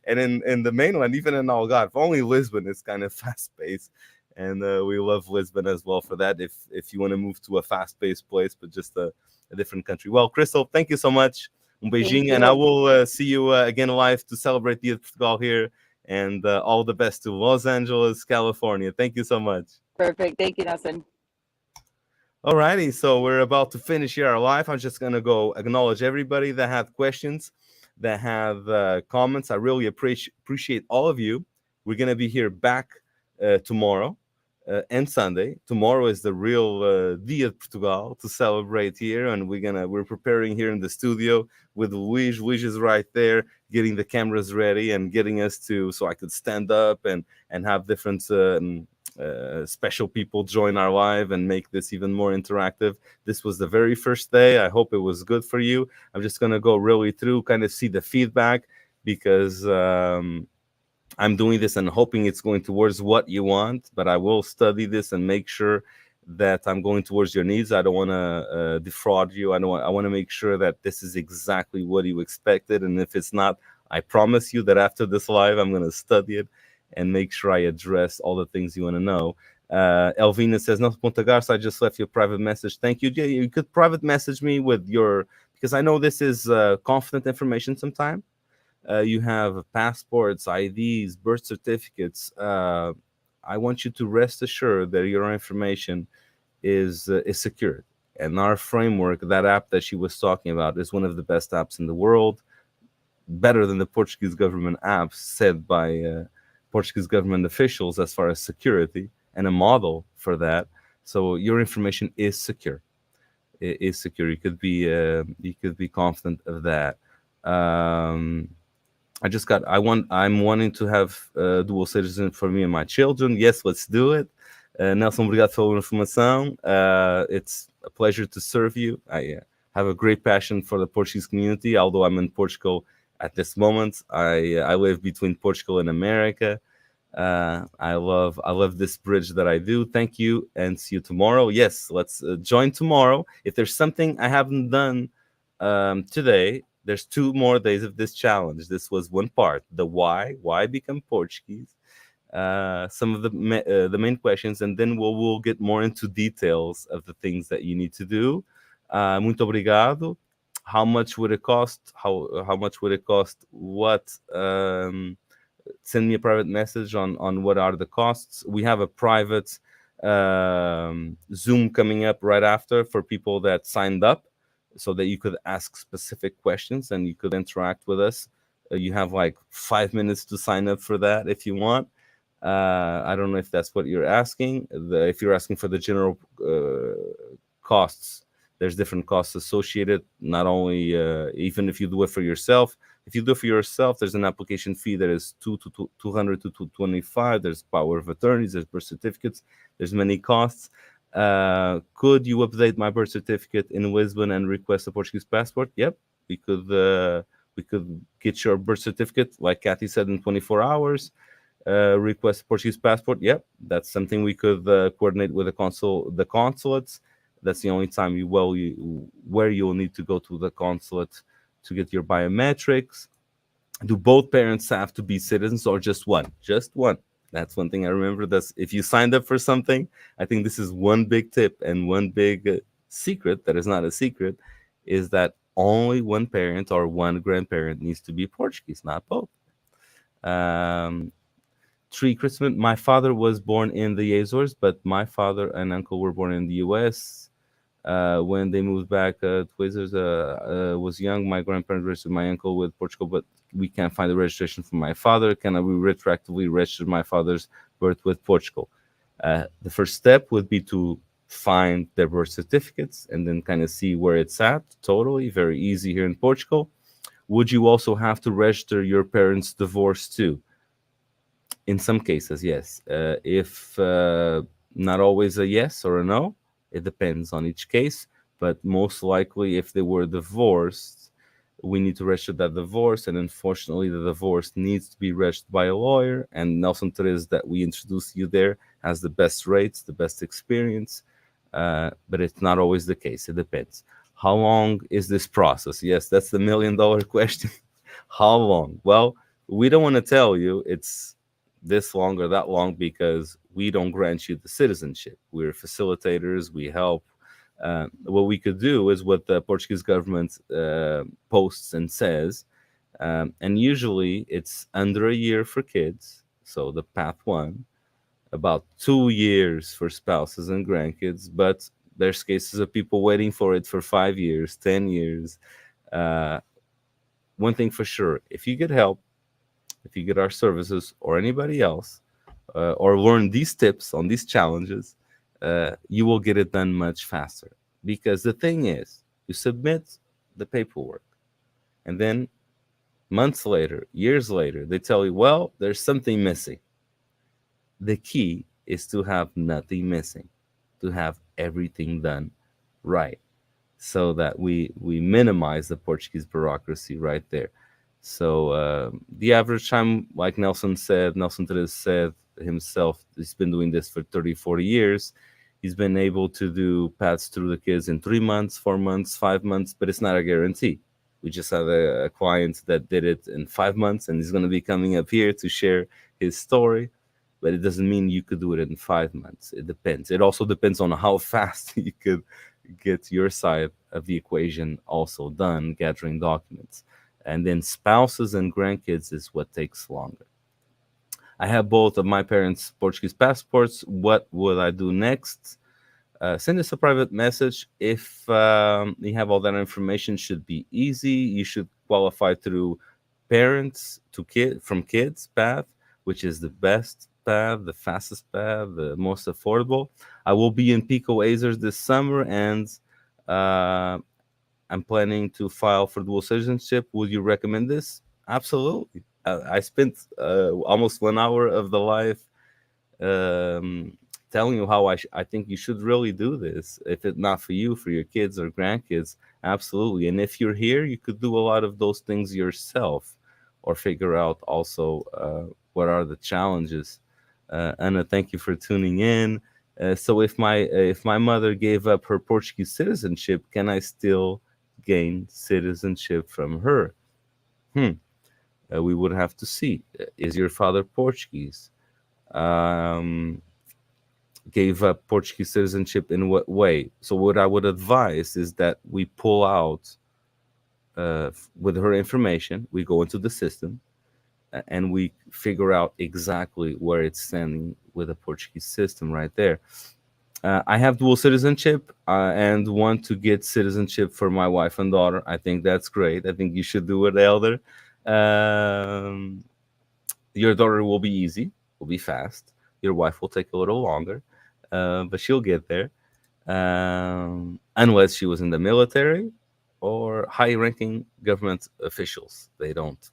Speaker 2: and in the mainland, even in Algarve, only Lisbon is kind of fast paced. And we love Lisbon as well for that, if you want to move to a fast paced place, but just a different country. Well, Crystal, thank you so much. Beijinho, and I will see you again live to celebrate Dia de Portugal here. And all the best to Los Angeles, California. Thank you so much.
Speaker 21: Perfect. Thank you, Nelson.
Speaker 2: Alrighty, so we're about to finish here our live. I'm just gonna go acknowledge everybody that had questions, that have comments. I really appreciate all of you. We're gonna be here back tomorrow and Sunday. Tomorrow is the real Dia de Portugal to celebrate here, and we're preparing here in the studio with Luis. Luis is right there, getting the cameras ready and getting us so I could stand up and have different special people join our live and make this even more interactive. This was the very first day. I hope it was good for you. I'm just gonna go really through, kind of see the feedback, because I'm doing this and hoping it's going towards what you want, but I will study this and make sure that I'm going towards your needs. I don't want to defraud you. I want to make sure that this is exactly what you expected. And if it's not, I promise you that after this live, I'm going to study it and make sure I address all the things you want to know. Elvina says, no, Punta Garça, I just left you a private message. Thank you. Yeah, you could private message me with because I know this is confident information sometime. You have passports, IDs, birth certificates. I want you to rest assured that your information is secured. And our framework, that app that she was talking about, is one of the best apps in the world, better than the Portuguese government apps said by Portuguese government officials as far as security, and a model for that. So your information is secure. It is secure. You could be confident of that. I'm wanting to have dual citizen for me and my children. Yes, let's do it. Nelson, obrigado pela informação. It's a pleasure to serve you. I have a great passion for the Portuguese community, although I'm in Portugal at this moment. I live between Portugal and America. I love this bridge that I do. Thank you, and see you tomorrow. Yes, let's join tomorrow. If there's something I haven't done today, there's 2 more days of this challenge. This was one part, the why become Portuguese, some of the main questions, and then we'll get more into details of the things that you need to do. Muito obrigado. How much would it cost? How much would it cost? What? Send me a private message on what are the costs. We have a private Zoom coming up right after for people that signed up, so that you could ask specific questions and you could interact with us. You have like 5 minutes to sign up for that if you want. I don't know if that's what you're asking. If you're asking for the general costs, there's different costs associated, not only even if you do it for yourself. If you do it for yourself, there's an application fee that is 200 to 225. There's power of attorneys, there's birth certificates, there's many costs. Could you update my birth certificate in Lisbon and request a Portuguese passport? Yep, we could get your birth certificate, like Kathy said, in 24 hours. Request a Portuguese passport. Yep, that's something we could coordinate with the consulates. That's the only time where you'll need to go to the consulate to get your biometrics. Do both parents have to be citizens or just one? Just one. That's one thing I remember. That's if you signed up for something, I think this is one big tip and one big secret that is not a secret, is that only one parent or one grandparent needs to be Portuguese, not both. Tree Christmas. My father was born in the Azores, but my father and uncle were born in the U.S. When they moved back to Azores, was young. My grandparents registered my uncle with Portugal, but we can't find the registration for my father. Can we retroactively register my father's birth with Portugal? The first step would be to find their birth certificates and then kind of see where it's at. Totally, very easy here in Portugal. Would you also have to register your parents' divorce too? In some cases, yes. If not always a yes or a no, it depends on each case. But most likely, if they were divorced, we need to register that divorce, and unfortunately, the divorce needs to be registered by a lawyer. And Nelson Teresa, that we introduced you there, has the best rates, the best experience, but it's not always the case. It depends. How long is this process? Yes, that's the $1,000,000 question. How long? Well, we don't want to tell you it's this long or that long because we don't grant you the citizenship. We're facilitators. We help. What we could do is what the Portuguese government posts and says, and usually it's under a year for kids, so the path 1, about 2 years for spouses and grandkids, but there's cases of people waiting for it for 5 years, 10 years. One thing for sure, if you get help, if you get our services or anybody else, or learn these tips on these challenges, you will get it done much faster. Because the thing is, you submit the paperwork, and then months later, years later, they tell you, well, there's something missing. The key is to have nothing missing, to have everything done right, so that we minimize the Portuguese bureaucracy right there. So the average time, like Nelson Teresa said himself, he's been doing this for 30, 40 years. He's been able to do paths through the kids in 3 months, 4 months, 5 months, but it's not a guarantee. We just had a client that did it in 5 months, and he's going to be coming up here to share his story. But it doesn't mean you could do it in 5 months. It depends. It also depends on how fast you could get your side of the equation also done, gathering documents. And then spouses and grandkids is what takes longer. I have both of my parents' Portuguese passports. What would I do next? Send us a private message. If you have all that information, should be easy. You should qualify through parents to from kids path, which is the best path, the fastest path, the most affordable. I will be in Pico Azers this summer, and I'm planning to file for dual citizenship. Would you recommend this? Absolutely. I spent almost 1 hour of the life telling you how I think you should really do this. If it's not for you, for your kids or grandkids, absolutely. And if you're here, you could do a lot of those things yourself, or figure out also what are the challenges. Anna, thank you for tuning in. So if my mother gave up her Portuguese citizenship, can I still gain citizenship from her? We would have to see. Is your father Portuguese? Gave up Portuguese citizenship in what way? So what I would advise is that we pull out with her information, we go into the system, and we figure out exactly where it's standing with the Portuguese system right there. I have dual citizenship and want to get citizenship for my wife and daughter. I think that's great. I think you should do it, Elder. Your daughter will be easy, will be fast. Your wife will take a little longer, but she'll get there. Unless she was in the military or high-ranking government officials.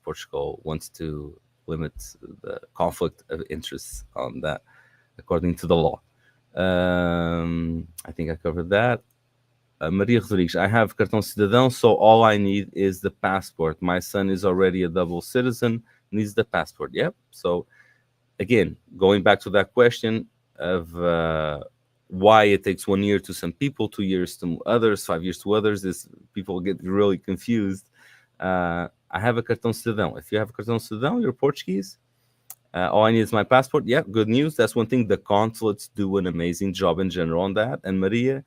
Speaker 2: Portugal wants to limit the conflict of interests on that, according to the law. I think I covered that. Maria Rodrigues, I have cartão cidadão, so all I need is the passport. My son is already a double citizen, needs the passport. Yep. So again, going back to that question of why it takes 1 year to some people, 2 years to others, 5 years to others, is people get really confused. I have a cartão cidadão. If you have a cartão cidadão, you're Portuguese. All I need is my passport. Yeah, good news. That's one thing. The consulates do an amazing job in general on that. And Maria,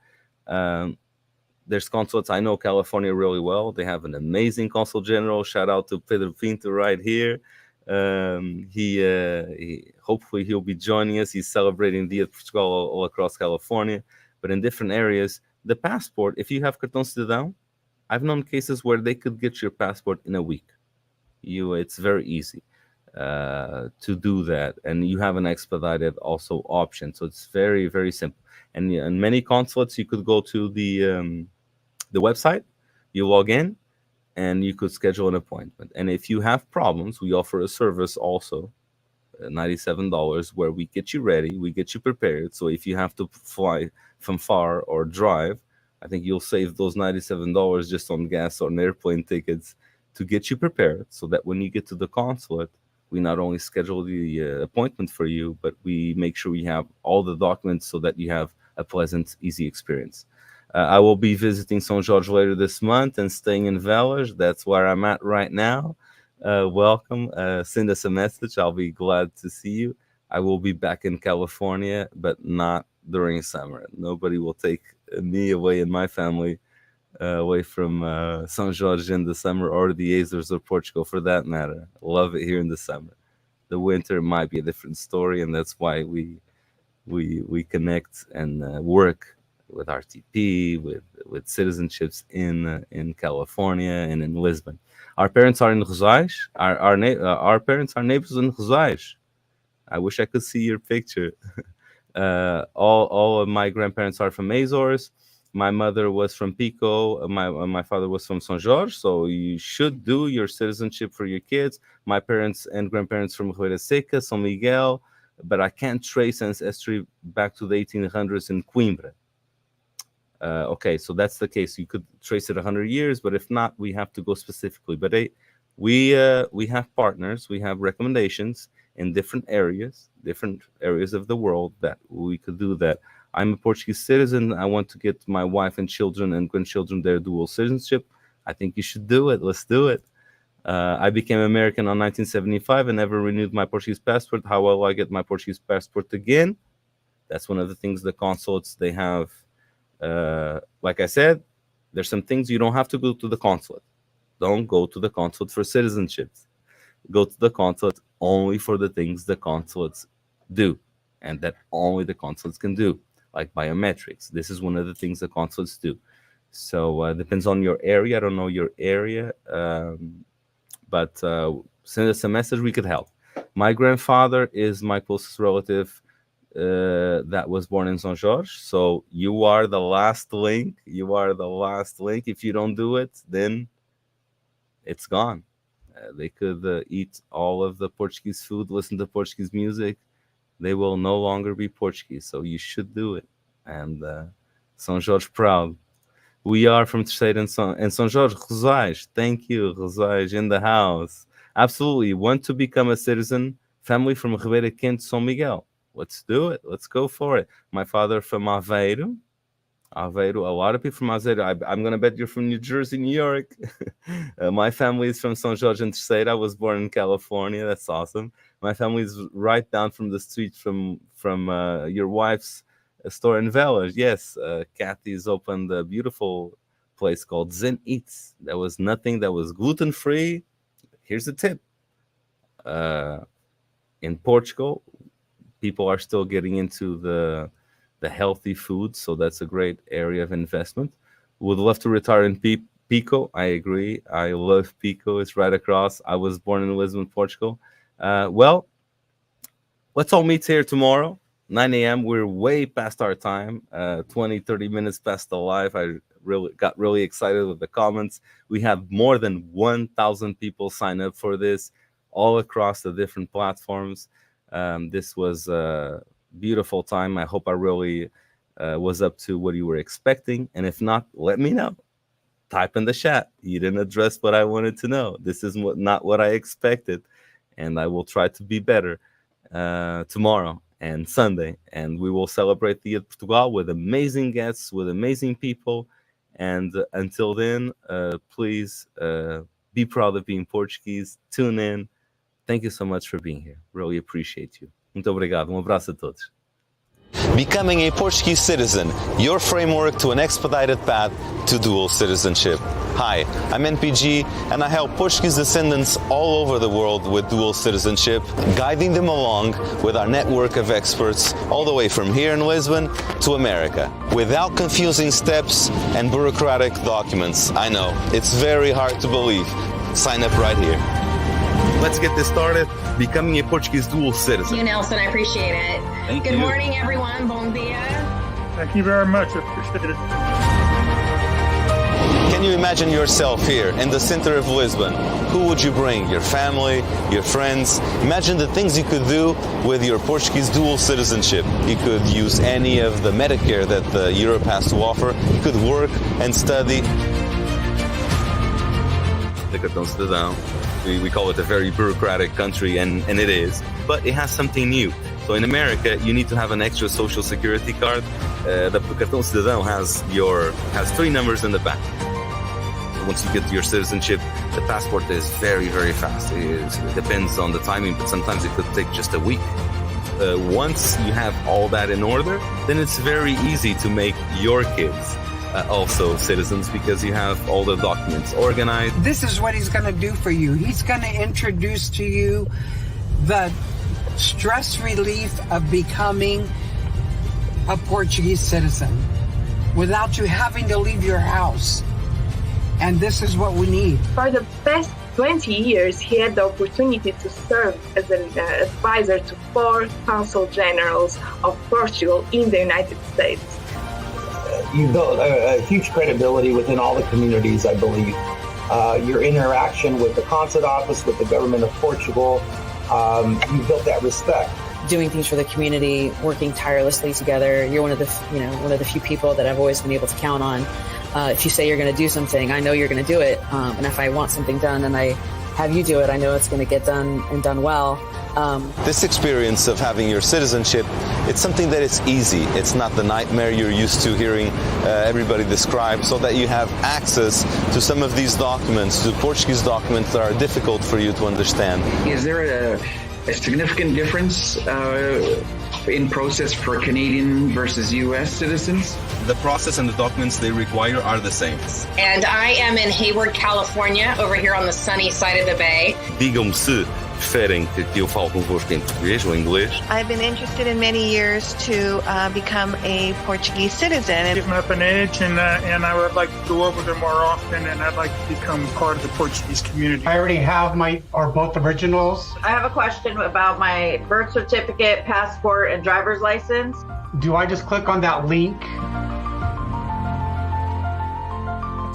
Speaker 2: there's consulates. I know California really well. They have an amazing consul general. Shout out to Pedro Pinto right here. He hopefully he'll be joining us. He's celebrating Dia de Portugal all across California, but in different areas. The passport, if you have cartão cidadão, I've known cases where they could get your passport in a week. It's very easy to do that, and you have an expedited also option. So it's very, very simple. And in many consulates, you could go to the website, you log in, and you could schedule an appointment. And if you have problems, we offer a service also, $97, where we get you ready, we get you prepared. So if you have to fly from far or drive, I think you'll save those $97 just on gas or airplane tickets to get you prepared, so that when you get to the consulate, we not only schedule the appointment for you, but we make sure we have all the documents so that you have a pleasant, easy experience. I will be visiting São Jorge later this month and staying in Velas. That's where I'm at right now. Welcome. Send us a message. I'll be glad to see you. I will be back in California, but not during summer. Nobody will take me away and my family away from São Jorge in the summer, or the Azores or Portugal for that matter. Love it here in the summer. The winter might be a different story, and that's why we connect and work with RTP, with citizenships in California and in Lisbon. Our parents are in Rosais. Our parents are neighbors in Rosais. I wish I could see your picture. All of my grandparents are from Azores. My mother was from Pico. My father was from São Jorge. So you should do your citizenship for your kids. My parents and grandparents from Ribeira Seca, São Miguel, but I can't trace ancestry back to the 1800s in Coimbra. Okay, so that's the case. You could trace it 100 years, but if not, we have to go specifically. But we have partners, we have recommendations in different areas of the world that we could do that. I'm a Portuguese citizen. I want to get my wife and children and grandchildren their dual citizenship. I think you should do it. Let's do it. I became American in 1975 and never renewed my Portuguese passport. How will I get my Portuguese passport again? That's one of the things the consulates, they have. Like I said, there's some things you don't have to go to the consulate. Don't go to the consulate for citizenship. Go to the consulate only for the things the consulates do, and that only the consulates can do, like biometrics. This is one of the things the consulates do. So depends on your area. I don't know your area, but send us a message. We could help. My grandfather is my closest relative that was born in São Jorge. So you are the last link. You are the last link. If you don't do it, then it's gone. They could eat all of the Portuguese food, listen to Portuguese music. They will no longer be Portuguese. So you should do it. And São Jorge proud. We are from Terceira and São Jorge. Rosais, thank you. Rosais in the house. Absolutely. Want to become a citizen? Family from Ribeira Quente, São Miguel. Let's do it. Let's go for it. My father from Aveiro. Aveiro, a lot of people from Aveiro. I'm going to bet you're from New Jersey, New York. My family is from São Jorge and Terceira. I was born in California. That's awesome. My family is right down from the street from your wife's store in Velas. Yes, Kathy's opened a beautiful place called Zen Eats. There was nothing that was gluten-free. Here's the tip. In Portugal, people are still getting into the healthy food, so that's a great area of investment. Would love to retire in Pico. I agree. I love Pico. It's right across. I was born in Lisbon, Portugal. Well, let's all meet here tomorrow, 9 a.m. We're way past our time, 20-30 minutes past the live. I got really excited with the comments. We have more than 1,000 people sign up for this all across the different platforms. This was a beautiful time. I hope I really was up to what you were expecting. And if not, let me know. Type in the chat. You didn't address what I wanted to know. This is not what I expected. And I will try to be better tomorrow and Sunday. And we will celebrate the Portugal with amazing guests, with amazing people. And until then, please be proud of being Portuguese. Tune in. Thank you so much for being here. Really appreciate you. Muito obrigado. Abraço a todos. Becoming a Portuguese citizen, your framework to an expedited path to dual citizenship. Hi, I'm NPG, and I help Portuguese descendants all over the world with dual citizenship, guiding them along with our network of experts all the way from here in Lisbon to America, without confusing steps and bureaucratic documents. I know, it's very hard to believe. Sign up right here. Let's get this started. Becoming a Portuguese dual citizen.
Speaker 3: Thank you, Nelson. I appreciate it.
Speaker 2: Thank
Speaker 3: you.
Speaker 2: Good
Speaker 3: morning, everyone. Bon dia.
Speaker 4: Thank you very much. I appreciate it.
Speaker 2: Can you imagine yourself here in the center of Lisbon? Who would you bring? Your family, your friends? Imagine the things you could do with your Portuguese dual citizenship. You could use any of the Medicare that Europe has to offer. You could work and study. The cartão cidadão. We call it a very bureaucratic country, and it is, but it has something new. So in America, you need to have an extra social security card. The cartão cidadão has 3 numbers in the back. Once you get your citizenship, the passport is very, very fast. It depends on the timing, but sometimes it could take just a week. Once you have all that in order, then it's very easy to make your kids also citizens because you have all the documents organized.
Speaker 5: This is what he's going to do for you. He's going to introduce to you the stress relief of becoming a Portuguese citizen without you having to leave your house. And this is what we need.
Speaker 6: For the past 20 years, he had the opportunity to serve as an advisor to 4 consul generals of Portugal in the United States.
Speaker 7: You built a huge credibility within all the communities, I believe. Your interaction with the consulate office, with the government of Portugal, you built that respect.
Speaker 8: Doing things for the community, working tirelessly together. You're one of the few people that I've always been able to count on. If you say you're going to do something, I know you're going to do it. And if I want something done and I have you do it, I know it's going to get done and done well.
Speaker 2: This experience of having your citizenship, it's something that is easy. It's not the nightmare you're used to hearing everybody describe, so that you have access to some of these documents, to Portuguese documents that are difficult for you to understand.
Speaker 9: Is there a significant difference in process for Canadian versus U.S. citizens?
Speaker 2: The process and the documents they require are the same.
Speaker 3: And I am in Hayward, California, over here on the sunny side of the bay.
Speaker 2: Digam-me se preferem que eu fale convosco em português ou em inglês.
Speaker 10: I've been interested in many years to become a Portuguese citizen.
Speaker 4: Give them up an age, and I would like to go over there more often, and I'd like to become part of the Portuguese community.
Speaker 11: I already have both originals.
Speaker 12: I have a question about my birth certificate, passport, and driver's license.
Speaker 11: Do I just click on that link?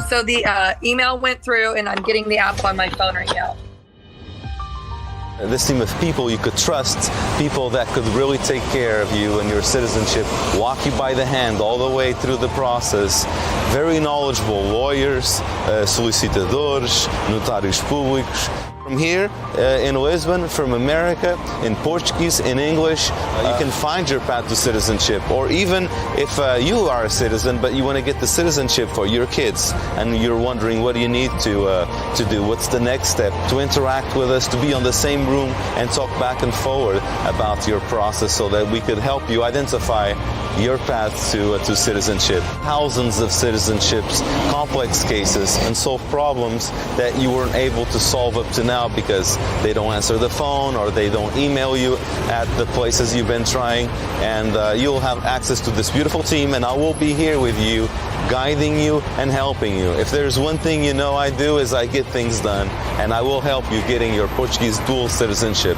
Speaker 13: So the email went through, and I'm getting the app on my phone right now.
Speaker 2: This team of people you could trust, people that could really take care of you and your citizenship, walk you by the hand all the way through the process. Very knowledgeable lawyers, solicitadores, notários públicos. From here in Lisbon, from America, in Portuguese, in English, you can find your path to citizenship. Or even if you are a citizen, but you want to get the citizenship for your kids, and you're wondering what do you need to do, what's the next step, to interact with us, to be on the same room and talk back and forward about your process so that we could help you identify your path to citizenship. Thousands of citizenships, complex cases, and solve problems that you weren't able to solve up to now because they don't answer the phone or they don't email you at the places you've been trying. And you'll have access to this beautiful team, and I will be here with you, guiding you and helping you. If there's one thing you know I do is I get things done, and I will help you getting your Portuguese dual citizenship.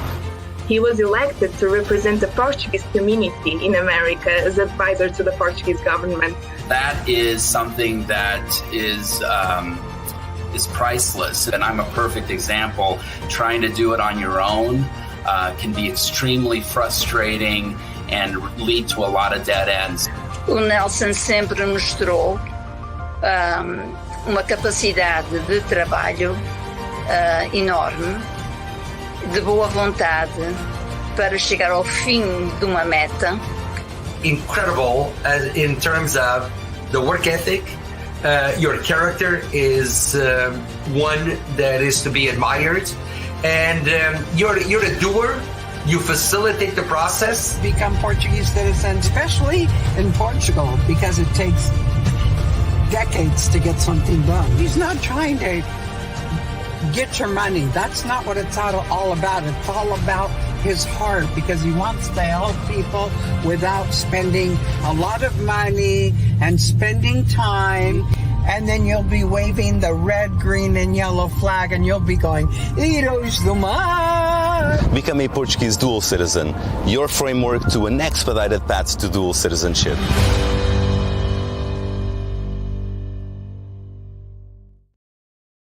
Speaker 6: He was elected to represent the Portuguese community in America as advisor to the Portuguese government.
Speaker 14: That is something that is priceless, and I'm a perfect example. Trying to do it on your own can be extremely frustrating and lead to a lot of dead ends.
Speaker 15: O Nelson sempre mostrou uma capacidade de trabalho enorme, de boa vontade para chegar ao fim de uma meta.
Speaker 16: Incredible in terms of the work ethic. Your character is one that is to be admired, and you're a doer. You facilitate the process.
Speaker 5: Become Portuguese citizens, especially in Portugal, because it takes decades to get something done. He's not trying to get your money. That's not what it's all about. It's all about his heart, because he wants to help people without spending a lot of money and spending time. And then you'll be waving the red, green, and yellow flag, and you'll be going, Heroes do Mar!
Speaker 2: Become a Portuguese dual citizen, your framework to an expedited path to dual citizenship.